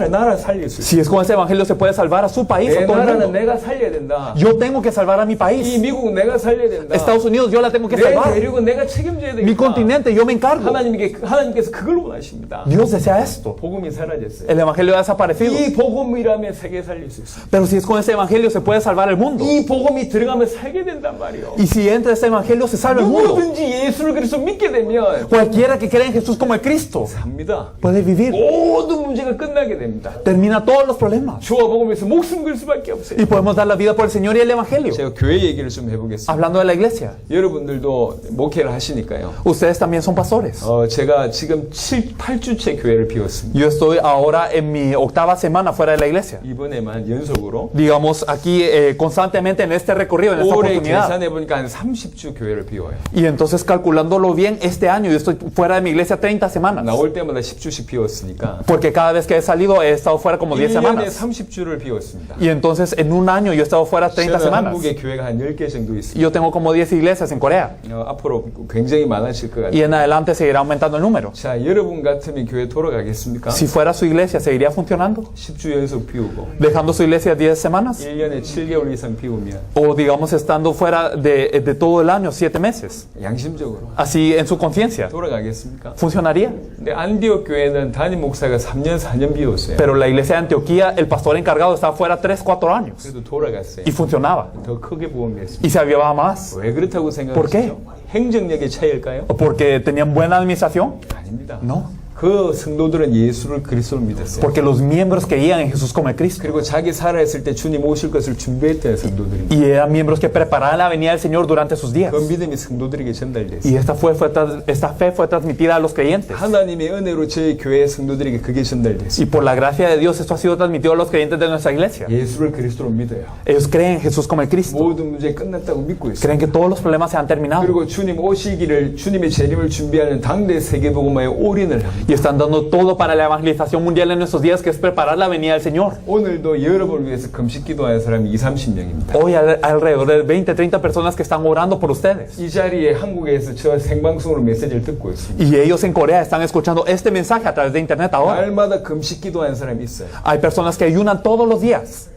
나라 살릴 수 있어요. Si es con ese evangelio se puede salvar a su país, 내 a todo el 나라는 mundo. 내가 살려야 된다. Yo tengo que salvar a mi 이 país. 미국은 내가 살려야 된다. Estados Unidos, yo la tengo que 내 salvar. 대륙은 내가 책임져야 Mi 되겠다. continente, yo me encargo. 하나님께서 그걸 원하십니다. Dios desea esto. 복음이 사라졌어요. El evangelio ha desaparecido. 이 복음이라면 세계 살릴 수 있어요. Pero si es con ese evangelio se puede salvar el mundo. 이 복음이 들어가면 살게 된단 말이에요. Y si entra ese evangelio se salva el mundo. 누구든지 예수를 그리스도 믿게 되면 Cualquiera que cree en Jesús como el Cristo 삽니다. puede vivir. 모든 문제가 끝나게 됩니다. Termina todos los problemas. 주와 복음에서 목숨 걸 수밖에 없어요. Y podemos dar la vida por el Señor y el evangelio. 제가 교회 얘기를 좀 해보겠습니다. Hablando de la iglesia. 여러분들도 목회를 하시니까요. Ustedes también son pastores. 제가 지금 8주째 교회를 비웠습니다. Yo estoy ahora en mi 8ª semana fuera de la iglesia. 이번에만 연속으로 Digamos aquí constantemente en este recorrido, en esta 올해 oportunidad. 계산해 보니까 한 30주 교회를 비워요. Y entonces calculándolo bien, este año yo estoy fuera de mi iglesia 30 semanas. 나올 때마다 10주씩 비웠으니까 Porque cada vez que he salido he estado fuera como 10 1년에 semanas. 30주를 비웠습니다. Y entonces en un año yo he estado fuera 30 저는 semanas. 한국에 교회가 한 10개 정도 있습니다. Yo tengo como 10 iglesias en Corea. 앞으로 굉장히 많아질 것 Y 같아요. en adelante seguirá aumentando el número. 자, 여러분 같으면 교회 돌아가겠습니까? Si fuera su iglesia, ¿seguiría funcionando? 10주 연속 비우고 Dejando su iglesia 10 semanas. 1년에 7개월 이상 비우면 O digamos estando fuera de todo el año 7 meses. 양심적으로 Así en su conciencia. 돌아가겠습니까? ¿Funcionaría? 근데 안디옥 교회는 담임 목사가 3년 4년 비웠어요. Pero la iglesia de Antioquía, el pastor encargado estaba fuera 3, 4 años. 그래도 돌아갔어요. Y funcionaba. 더 크게 부흥했습니다. Y se avivaba más. 왜 그렇다고 생각하시죠? 행정력의 차이일까요? ¿O porque tenían buena administración? 아닙니다. No. 그 성도들은 예수를 그리스도로 믿었어요. Porque los miembros creían en Jesús como el Cristo. 그리고 자기 살아있을 때 주님 오실 것을 준비했던 성도들입니다. Y eran miembros que preparaban la venida del Señor durante sus días. 그 믿음이 성도들에게 전달됐어요. Y esta fe fue transmitida a los creyentes. 하나님의 은혜로 저희 교회 성도들에게 그게 전달됐어요. Y por la gracia de Dios esto ha sido transmitido a los creyentes de nuestra iglesia. 예수를 그리스도로 믿어요. Ellos creen en Jesús como el Cristo. 모든 문제 끝났다고 믿고 있어요. Creen que todos los problemas se han terminado. 그리고 주님 오시기를 주님의 재림을 준비하는 당대 세계복음화에 올인을 합니다. 있습니다. Y están dando todo para la evangelización mundial en nuestros días, que es preparar la venida del Señor. 오늘도 여러분을 위해서 금식 기도하는 사람이 20-30명입니다. Hoy alrededor de 20, 30 personas que están orando por ustedes. 이 자리에 한국에서 저 생방송으로 메시지를 듣고 있습니다. Y ellos en Corea están escuchando este mensaje a través de internet ahora. 날마다 금식 기도하는 사람이 있어요. Hay personas que ayunan todos los días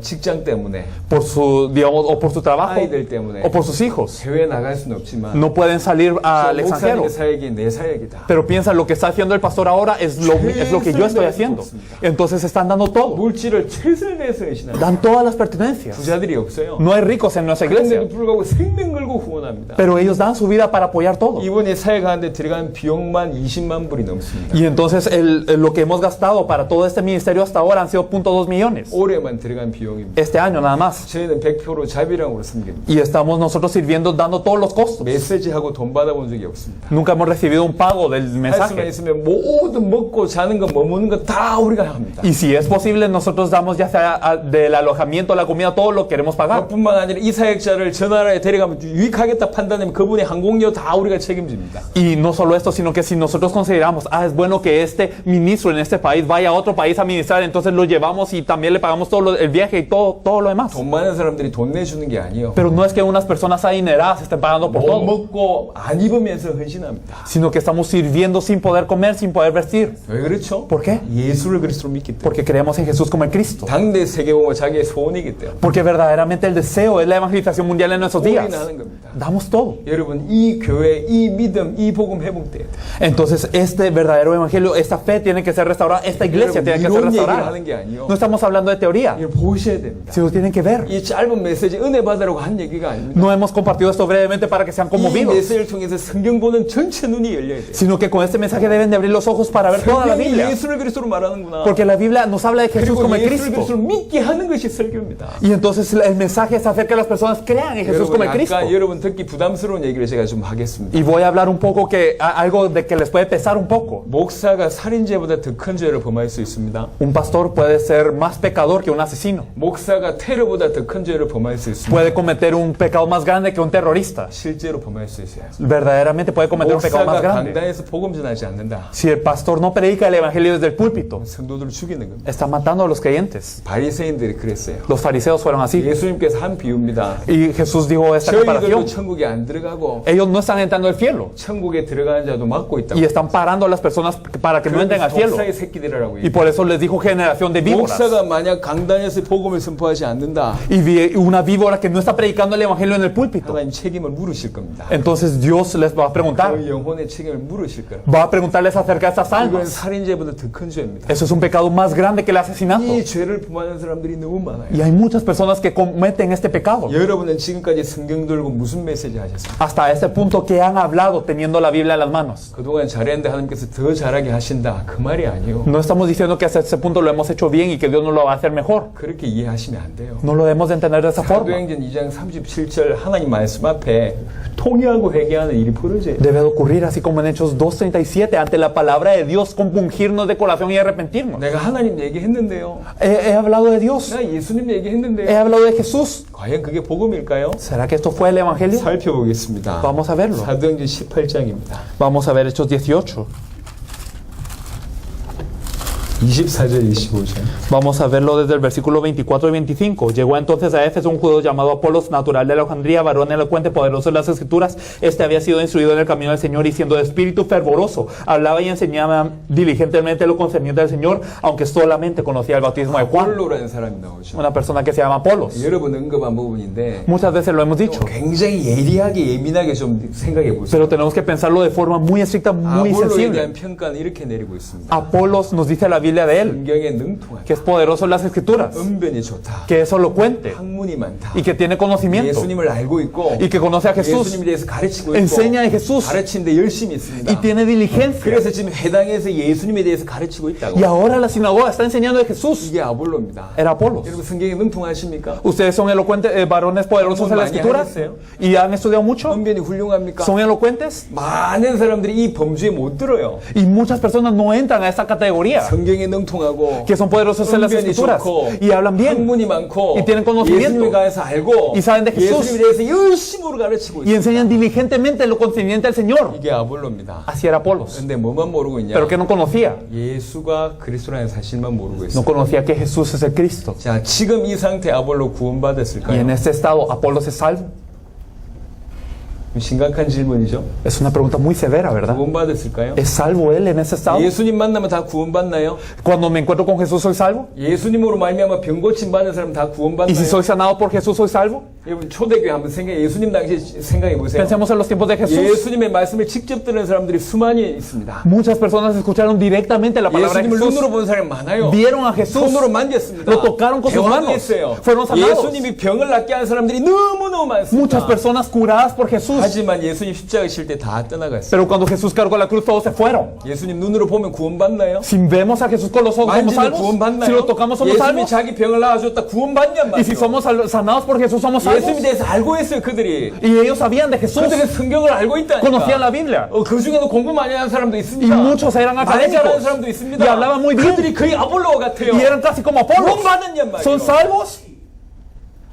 직장 때문에, por su, digamos, o por su trabajo 아이들 때문에 o por sus hijos. 해외 나갈 수는 없지만 No pueden salir al extranjero. 목사님의 사역이 내 사역이다. Pero piensa, lo que está haciendo el pastor ahora es lo que yo estoy haciendo. Entonces están dando todo. 물질을 최선을 내서 신앙. Dan todas las pertenencias. 부자들이 없어요. No hay ricos en nuestra iglesia. 그런데도 불구하고 생명 걸고 후원합니다. Pero ellos dan su vida para apoyar todo. 이번에 사역하는데 들어간 비용만 20만 불이 넘습니다. Y entonces lo que hemos gastado para todo este ministerio hasta ahora han sido 0.2 millones. 올해만 들어간 비용입니다. Este año nada más. 저희는 100% 자비랑으로 섬깁니다. Y estamos nosotros sirviendo, dando todos los costos. 메시지하고 돈 받아본 적이 없습니다. Nunca hemos recibido un pago del 할 수만 mensaje. 있으면 모든 먹고 자는 거 머무는 거 다 우리가 합니다. Y si es posible, nosotros damos ya sea del alojamiento, la comida, todo lo queremos pagar. 그뿐만 아니라 이 사역자를 저 나라에 데려가면 유익하겠다 판단하면 그분의 항공료 다 우리가 책임집니다. Y no solo esto, sino que si nosotros consideramos, es bueno que este ministro en este país vaya a otro país a ministrar, entonces lo llevamos y también le pagamos todo el viaje y todo lo demás. 돈 많은 사람들이 돈 내주는 게 아니에요. Pero no es que unas personas adineradas estén pagando por 못 todo, 먹고 안 입으면서 헌신합니다. sino que estamos sirviendo sin poder comer, sin poder vestir. 왜 그렇죠? ¿Por qué? 예수를 그리스도로 믿기 때문에. Porque creemos en Jesús como el Cristo. 당대 세계보고 자기의 소원이기 때문에. Porque verdaderamente el deseo es la evangelización mundial en nuestros días. 올인하는 겁니다. Damos todo. 여러분 이 교회, 이 믿음, 이 복음 회복돼야 돼요. Entonces este verdadero evangelio, esta fe tiene que ser restaurada, esta iglesia tiene que ser 이런 얘기를 restaurada. 하는 게 아니에요. No estamos hablando de teoría, 이걸 보셔야 됩니다. sino tienen que ver. 이 짧은 메시지 은혜 받으라고 한 얘기가 아닙니다. No hemos compartido esto brevemente para que sean 이 conmovidos, 메시지를 통해서 성경 보는 전체 눈이 열려야 돼요. sino que con este mensaje deben de abrir los ojos para ver toda la 성경이 Biblia. 예수를 그리스도로 말하는구나. Porque la Biblia nos habla de Jesús 그리고 como el 예수를 Cristo. 그리스도로 믿게 하는 것이 설교입니다. Y entonces el mensaje es hacer que las personas crean en Jesús como el Cristo. 아까 여러분 듣기 부담스러운 얘기를 제가 좀 하겠습니다. Y voy a hablar un poco algo de que les puede pesar un poco. 목사가 살인죄보다 더 큰 죄를 범할 수 있습니다. Un pastor puede ser más pecador que un asesino. 목사가 테러보다 더 큰 죄를 범할 수 있습니다. Puede cometer un pecado más grande que un terrorista. 실제로 범할 수 있어요. Verdaderamente puede cometer un pecado más 목사가 grande. 강단에서 복음 전하지 않는다. Si el pastor no predica el evangelio desde el púlpito, 성도들을 죽이는 겁니다. está matando a los creyentes. 바리새인들이 그랬어요. Los fariseos fueron así. 예수님께서 한 비유입니다. Y Jesús dijo esta 저희들도 comparación. 천국에 안 들어가고 Ellos no están entrando al cielo 천국에 들어가는 자도 막고 있다고. y están parando a las personas para que no entren al cielo. 독사의 새끼들이라고. Y por eso les dijo generación de víboras. 목사가 만약 강단에서 복음을 선포하지 않는다. Y una víbora que no está predicando el evangelio en el púlpito. 하나님 책임을 물으실 겁니다. Entonces Dios les va a preguntar. 그 영혼의 책임을 물으실 거예요. Va a preguntarles acerca de estas 이건 almas. 살인죄보다 더 큰 죄입니다. Eso es un pecado más grande que el asesinato. 이 죄를 범하는 사람들이 너무 많아요. Y hay muchas personas que cometen este pecado. 여러분은 지금까지 성경 들고 무슨 메시지 하셨습니까? Hasta este punto que han hablado teniendo la Biblia en las manos. 그동안 잘했는데 하나님께서 더 잘하게 하신다. 그 말이 아니에요. No estamos diciendo que hasta este punto lo hemos hecho bien y que Dios nos lo va a hacer mejor. 그렇게 이해하시면 안 돼요. No lo debemos de entender de esa forma. 사도행전 2장 37절 하나님 말씀 앞에 통회하고 회개하는 일이 벌어져요. Debe de ocurrir así como en Hechos 2:37 ante la palabra de Dios compungirnos de corazón y arrepentirnos. 내가 하나님 얘기했는데요. He hablado de Dios. 나 예수님 He 얘기했는데요. hablado de Jesús. 과연 그게 복음일까요? ¿Será que esto fue el evangelio? 살펴보겠습니다. Vamos a verlo. 사도행전 18장입니다. Vamos a ver Hechos 18. 24절 25절. Vamos a verlo desde el versículo 24 y 25. Llegó entonces a Éfeso un judío llamado Apolos, natural de Alejandría, varón elocuente, poderoso en las escrituras. Este había sido instruido en el camino del Señor y siendo de espíritu fervoroso, hablaba y enseñaba diligentemente lo concerniente al Señor, aunque solamente conocía el bautismo de Juan. 폴로라는 사람이 나오죠. Una persona que se llama Apolos. 여러분 언급한 부분인데 Muchas veces lo hemos dicho, 굉장히 예리하게 예민하게 좀 생각해 보세요. pero tenemos que pensarlo de forma muy estricta, muy 아폴로에 sensible. 대한 평가는 이렇게 내리고 있습니다. Apolos nos dice la Biblia de él, 성경에 능통하다. que es poderoso en las escrituras, 은변이 좋다. que es elocuente 학문이 많다. y que tiene conocimiento 예수님을 알고 있고 y que conoce a Jesús, 예수님에 대해서 가르치고 있고 enseña de Jesús 가르치는데 열심히 있습니다. y tiene diligencia. 그래서 지금 해당에서 예수님에 대해서 가르치고 있다고. Y ahora la sinagoga está enseñando de Jesús. 이게 아볼로입니다. Era Apolos. 여러분 성경에 능통하십니까? Ustedes son elocuentes, varones poderosos en las 많이 escrituras 하셨어요? y han estudiado mucho. 은변이 훌륭합니까? Son elocuentes 많은 사람들이 이 범주에 못 들어요. y muchas personas no entran a esta categoría. 성경에 성경에 능통하고 que son poderosos en las 언변이 escrituras 좋고 y hablan bien 학문이 많고 y tienen conocimiento 예수님에 관해서 알고 y saben de Jesús 예수님에 대해서 열심으로 가르치고 y 있습니다. enseñan diligentemente lo concerniente al Señor. 이게 아볼로입니다. Así era Apolos. 근데 뭐만 모르고 있냐? Pero que no conocía. 예수가 그리스도라는 사실만 모르고 No 있어요. conocía que Jesús es el Cristo. 자, 지금 이 상태 아볼로 Y en 구원받았을까요? este estado, ¿Apolos es salvo? 심각한 질문이죠. Es una pregunta muy severa, ¿verdad? 구원받았을까요? ¿Es salvo él en ese estado? 예수님 만나면 다 구원받나요? Cuando me encuentro con Jesús, ¿soy salvo? 예수님으로 말미암아 병 고침 받은 사람 다 ¿Y si 구원받나요? soy sanado por Jesús, soy salvo? 여러분 초대교회 한번 예수님 당시 생각해 보세요. Pensemos en los tiempos de Jesús. 예수님의 말씀을 직접 들은 사람들이 수많이 있습니다. Muchas personas escucharon directamente la palabra de 예수님을 Jesús. 눈으로 본 사람이 많아요. Vieron a Jesús. 손으로 만졌습니다. Lo tocaron con sus 대화도 manos. 했어요. Fueron sanados. 예수님이 병을 낫게 하는 사람들이 너무너무 Muchas 많습니다. personas curadas por Jesús. 하지만 예수님 십자가 실 때 다 떠나갔어요. Pero cuando Jesús cargó la cruz, todos se fueron. 예수님 눈으로 보면 구원받나요? Si vemos a Jesús con los ojos, ¿somos 만지면 salvos? Si 구원받나요? lo tocamos, ¿somos 예수님이 salvos? 자기 병을 나아줬다 구원받냔 Y si 말이에요. somos sanados por Jesús, ¿somos 예수님에 salvos? 대해서 알고 있어요 그들이. Y ellos sabían de Jesús. 그들은 성경을 알고 있다니까. Conocían la Biblia. 그 중에도 공부 많이 하는 사람도 Y 있습니다. muchos eran 많이 académicos. 잘하는 사람도 있습니다. Y hablaban muy bien. 그들이 거의 아볼로와 같아요. Y eran casi como Apolos. 구원받았냔 말이에요. ¿Son salvos?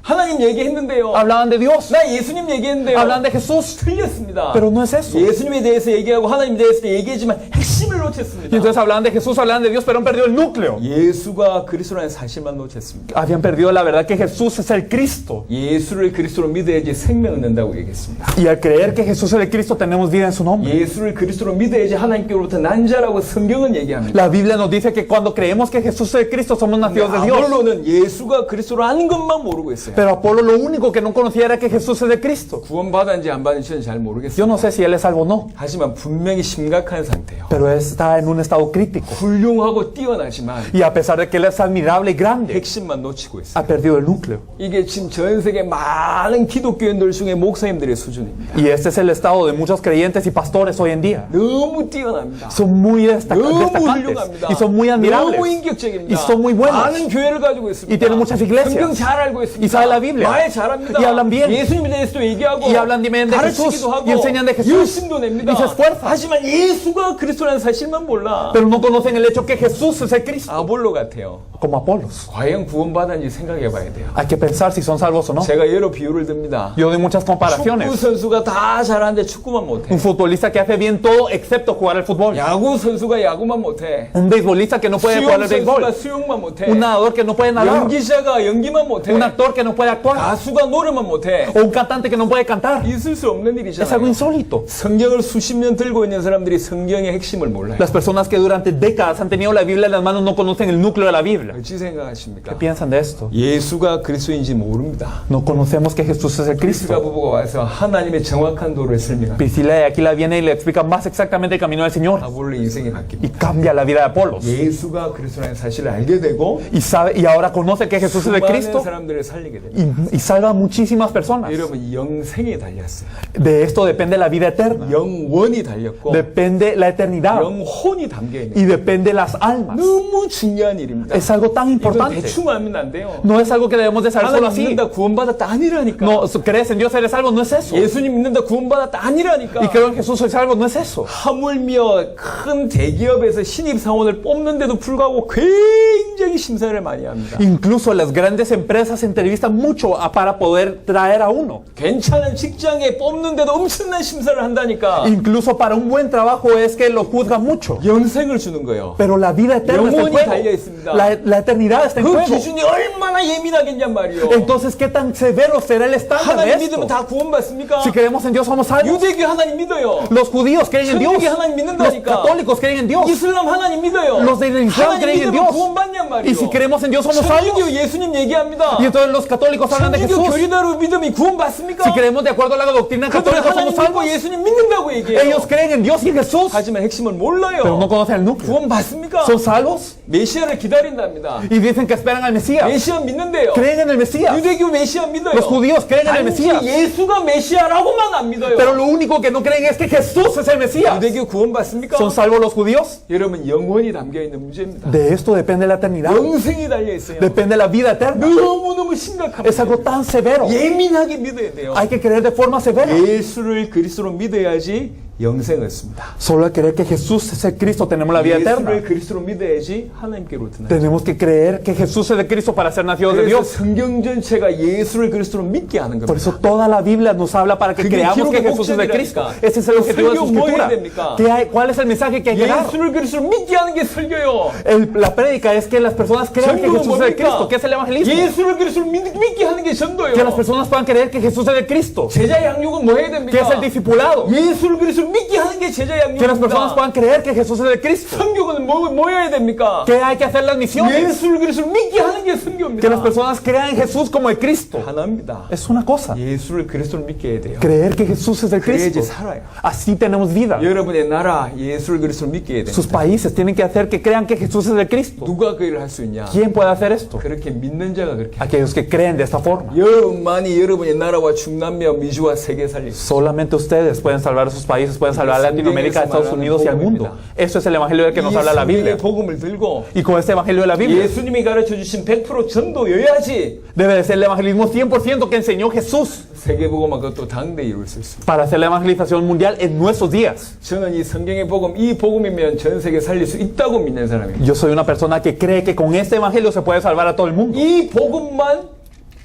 하나님 얘기했는데요. Hablaban de Dios. 나 예수님 얘기했는데요. Hablan de Jesús. 틀렸습니다. Pero no es eso. 예수님에 대해서 얘기하고 하나님에 대해서 얘기했지만 핵심을 Y 놓쳤습니다. entonces hablaban de Jesús, hablaban de Dios, pero han perdido el núcleo. 예수가 그리스도라는 사실만 놓쳤습니다. Habían perdido la verdad que Jesús es el Cristo. 예수를 그리스도로 믿어야지 생명을 얻는다고 얘기했습니다. Y al creer que Jesús es el Cristo, tenemos vida en su nombre. 예수를 그리스도로 믿어야지 하나님께로부터 난 자라고 성경은 얘기합니다. La Biblia nos dice que cuando creemos que Jesús es el Cristo, somos nacidos de Dios. 아볼로는 예수가 그리스도라는 것만 모르고 있어요. Pero Apolo lo único que no conocía era que Jesús es el Cristo. 구원받았는지 안 받은지는 잘 모르겠어요. Yo no sé si él es salvo o no, 하지만 분명히 심각한 상태예요. pero está en un estado crítico. 훌륭하고 뛰어나지만 Y a pesar de que él es admirable y grande, 핵심만 놓치고 있어요. ha perdido el núcleo. 이게 지금 전 세계 많은 기독교인들 중에 목사님들의 수준입니다. Y este es el estado de muchos creyentes y pastores hoy en día. 너무 뛰어납니다. Son muy 너무 destacantes 훌륭합니다. y son muy admirables 너무 인격적입니다. y son muy buenos 많은 교회를 가지고 있습니다. y tienen muchas iglesias 성경 잘 알고 있습니다. y saben la Biblia 말 잘합니다. y hablan bien 예수님에 대해서도 얘기하고 y hablan bien de Jesús 가르치기도 하고 y enseñan de Jesús 열심도 냅니다. y se esfuerzan. 하지만 예수가 그리스도라는 사실만 몰라. pero no conocen el hecho que Jesús es el Cristo, 아볼로 같아요. como Apolos. 과연 구원받았는지 생각해 봐야 돼요. Hay que pensar si son salvos o no. 제가 여러 비유를 듭니다. Yo doy muchas 축구 comparaciones. 선수가 다 잘하는데 축구만 못해. Un futbolista que hace bien todo excepto jugar al fútbol. 야구 선수가 야구만 못해. Un beisbolista que no puede jugar 수영 al 선수가 béisbol. 수영만 못해. Un nadador que no puede nadar. 연기자가 연기만 못해. Un actor que no puede actuar. 가수가 노래만 못해. O un cantante que no puede cantar. 있을 수 없는 Es algo 일이잖아요. insólito. 성경을 수십 년 들고 있는 사람들이 성경의 핵심을 몰라요. Las personas que durante décadas han tenido la Biblia en las manos no conocen el núcleo de la Biblia. 어찌 생각하십니까? ¿Qué piensan de esto? 예수가 그리스도인지 모릅니다. No conocemos que Jesús es el 프리스가 Cristo. 부부가 와서 하나님의 정확한 도를 설명합니다. Priscila de aquí la viene y le explica más exactamente el camino del Señor. 아볼로 인생이 바뀝니다. Y cambia la vida de Apolos. 예수가 그리스도라는 사실을 알게 되고 Y ahora conoce que Jesús es el 수많은 Cristo 사람들을 살리게 됩니다. y salva a muchísimas personas. 여러분 영생이 달렸어요. De esto depende la vida eterna. 영원이 달렸고 Depende la eternidad. 영혼이 담겨 있는 Y depende las almas. 너무 중요한 일입니다. Es algo tan 이건 importante. 대충 알면 안 돼요. No es algo que debemos de saber solo 하나님 así. 믿는다 구원받았다 아니라니까. No, crees en Dios eres salvo, no es eso. 예수님 믿는다 구원받았다 아니라니까. Y creo en Jesús soy salvo, no es eso. 하물며 큰 대기업에서 신입 사원을 뽑는데도 불구하고 굉장히 심사를 많이 합니다. Incluso las grandes empresas entrevistan mucho para poder traer a uno. 괜찮은 직장에 뽑는데도 엄청난 심사를 한다니까. Incluso para un buen trabajo es que lo juzgan mucho. 영생을 주는 거예요. Pero la vida eterna está en 영혼이 달려 juego. 있습니다. La eternidad está en 그 juego. 기준이 얼마나 예민하겠냔 말이에요. Entonces, ¿qué tan severo será el estándar de 하나님 esto? 믿으면 다 구원받습니까? Si creemos en Dios, somos salvos. 유대교 하나님 믿어요. Los judíos creen en Dios. 천주교 하나님 Los 믿는다니까. católicos creen en Dios. 이슬람 하나님 믿어요. Los del Islam 하나님 creen en 믿으면 Dios. 구원받냔 말이에요. Y si creemos en Dios, somos salvos. 천주교 예수님 얘기합니다. Y entonces los católicos hablan de 천주교 Jesús. 교리대로 믿음이 구원받습니까? Si creemos de acuerdo a la doctrina 그들은 católica, 하나님 somos salvos. 믿고 예수님 믿는다고 얘기해요. Ellos creen en Dios y en Jesús, 하지만 핵심을 pero 몰라요. no conocen el núcleo. 구원받습니까? ¿Son salvos? 메시아를 기다린답니다. Y dicen que esperan al Mesías. 메시아 믿는데요. Creen en el Mesías. 유대교 메시아 믿어요. Los judíos creen en el 단지 Mesías. 예수가 메시아라고만 안 믿어요. Pero lo único que no creen es que Jesús es el Mesías. 유대교 구원받습니까? ¿Son salvos los judíos? 여러분 영혼이 담겨 있는 문제입니다. De esto depende la eternidad. 영생이 달려 있어요. Depende la vida eterna. 너무너무 심각합니다. Es algo tan severo. 예민하게 믿어야 돼요. Hay que creer de forma severa. 예수를 그리스도로 믿어야지 영생을 얻습니다. Solo al creer que Jesús es el Cristo tenemos la vida eterna. 예수를 그리스도로 믿어야지 하나님께로부터 나요. Tenemos que creer que Jesús es el Cristo para ser nacidos de 그래서 Dios. 성경 전체가 예수를 그리스도로 믿게 하는 Por 겁니다. eso toda la Biblia nos habla para que 그게 creamos que 기록의 Jesús es el Cristo. 목적이라니까. Ese es el objetivo de su 설교 뭐 해야 escritura. 됩니까? ¿Cuál es el mensaje que hay que dar? 예수를 그리스도로 믿게 하는 게 설교요. La prédica es que las personas crean que 전도는 Jesús es el Cristo. 뭡니까? ¿Qué es el evangelismo? 예수를 그리스도로 믿게 하는 게 Que las 전도요. personas puedan creer que Jesús es el Cristo. 제자 양육은 뭐 해야 ¿Qué es 됩니까? el discipulado? 예수를 그리스도로 믿게 하는 게 제자 Que las personas 양육입니다. puedan creer que Jesús es el Cristo. 선교는 뭐 해야 됩니까? ¿Qué hay que hacer las misiones? 예수를 그리스도로 믿게 하는 게 Que las 선교입니다. personas crean en Jesús como el Cristo. 하나입니다. Es una cosa. 예수를 그리스도로 믿게 해야 돼요. Creer que Jesús es el 그래야지 Cristo. 살아요. Así tenemos vida. 여러분의 나라 예수를 그리스도로 믿게 해야 Sus 됩니다. países tienen que hacer que crean que Jesús es el Cristo. 누가 그 일을 할 수 있냐? ¿Quién puede hacer esto? 그렇게 믿는 자가 그렇게. Aquellos que creen de esta forma. 여러분만이 여러분의 나라와 중남미와 미주와 세계 살릴 수 있어요. Solamente ustedes pueden salvar a sus países, pueden salvar a Latinoamérica, Estados Unidos y al mundo. Eso es el evangelio del que nos habla la Biblia. 이 복음을 들고 Y con este evangelio de la Biblia 예수님이 가르쳐 주신 100% 전도여야지 debe de ser el evangelismo 100% que enseñó Jesús 세계 복음화 그것도 당대에 이룰 수 있습니다. para hacer la evangelización mundial en nuestros días. 저는 이 성경의 복음, 이 복음이면 전 세계 살릴 수 있다고 믿는 사람입니다. Yo soy una persona que cree que con este evangelio se puede salvar a todo el mundo. 이 복음만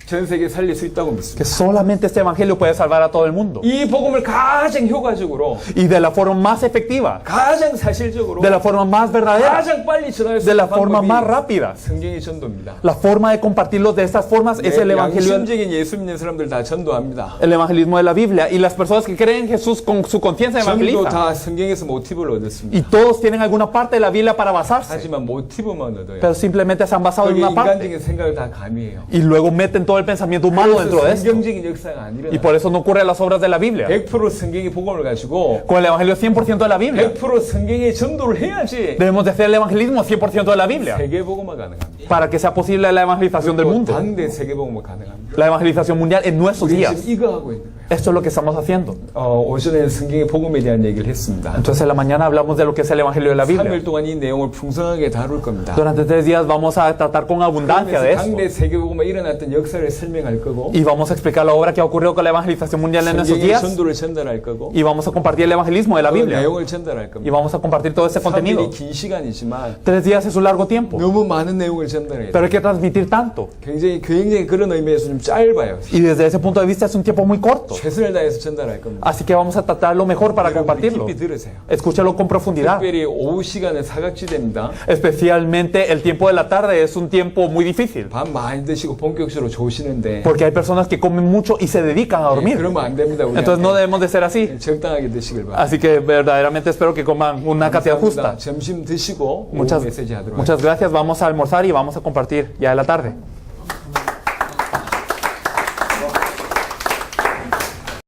전 세계 살릴 수 있다고 믿습니다. Que solamente este evangelio puede salvar a todo el mundo. 이 복음을 가장 효과적으로, Y de la forma más efectiva, 가장 사실적으로, de la forma más verdadera, 가장 빨리 전할 수 de la 있는 forma más 방법이 rápida. 성경의 전도입니다. La forma de compartirlo de estas formas es el evangelio, 양심적인 예수 믿는 사람들 다 전도합니다. el evangelismo de la Biblia. Y las personas que creen en Jesús con su conciencia 전도 evangelizan. 다 성경에서 모티브를 얻었습니다. Y todos tienen alguna parte de la Biblia para basarse. 하지만 모티브만 얻어요. Pero simplemente se han basado en 그게 una parte. 인간적인 생각을 다 가미해요. Y luego meten todo el pensamiento humano dentro de esto. 성경적인 역사가 아니라 Y por eso no ocurre en las obras de la Biblia. 100% 성경의 복음을 가지고 Con el evangelio 100% de la Biblia. 100% 성경의 전도를 해야지 Debemos de hacer el evangelismo 100% de la Biblia. 세계 복음화 가능합니다. Para que sea posible la evangelización del 또 mundo. 당대 세계 복음화 가능합니다. La evangelización mundial en nuestros 우리 días. 지금 이거 하고 있는 거예요. Esto es lo que estamos haciendo. 오전에 성경의 복음에 대한 얘기를 했습니다. Entonces en la mañana hablamos de lo que es el evangelio de la 3일 Biblia. 동안 이 내용을 풍성하게 다룰 겁니다. Durante 3 días vamos a tratar con abundancia de 그러면서 esto. 당대 세계 복음화 일어났던 역사를 설명할 거고 Y vamos a explicar la obra que ha ocurrido con la evangelización mundial en nuestros 성경의 días. 전도를 전달할 거고 Y vamos a compartir el evangelismo de la 그 Biblia. 내용을 전달할 Y 겁니다. vamos a compartir todo ese contenido. 3일이 긴 시간이지만 3 días es un largo tiempo. 너무 많은 내용을 전달해야 돼요. Pero hay que transmitir tanto. 굉장히 그런 의미에서 좀 짧아요. Y desde ese punto de vista es un tiempo muy corto. 최선을 다해서 전달할 겁니다. Así que vamos a tratar lo mejor para 여러분 compartirlo. 깊이 들으세요. Escúchalo con profundidad. 특별히 오후 시간은 사각지대입니다. Especialmente el tiempo de la tarde es un tiempo muy difícil. 밥 많이 드시고 본격적으로 조시는데 Porque hay personas que comen mucho y se dedican a dormir. 그러면 안 됩니다. Entonces no debemos de ser así. 적당하게 드시길 바랍니다. Así que verdaderamente espero que coman una cantidad justa. 점심 드시고 오후 Muchas, 메시지 하도록 muchas gracias. Vamos a almorzar y vamos a compartir ya en la tarde.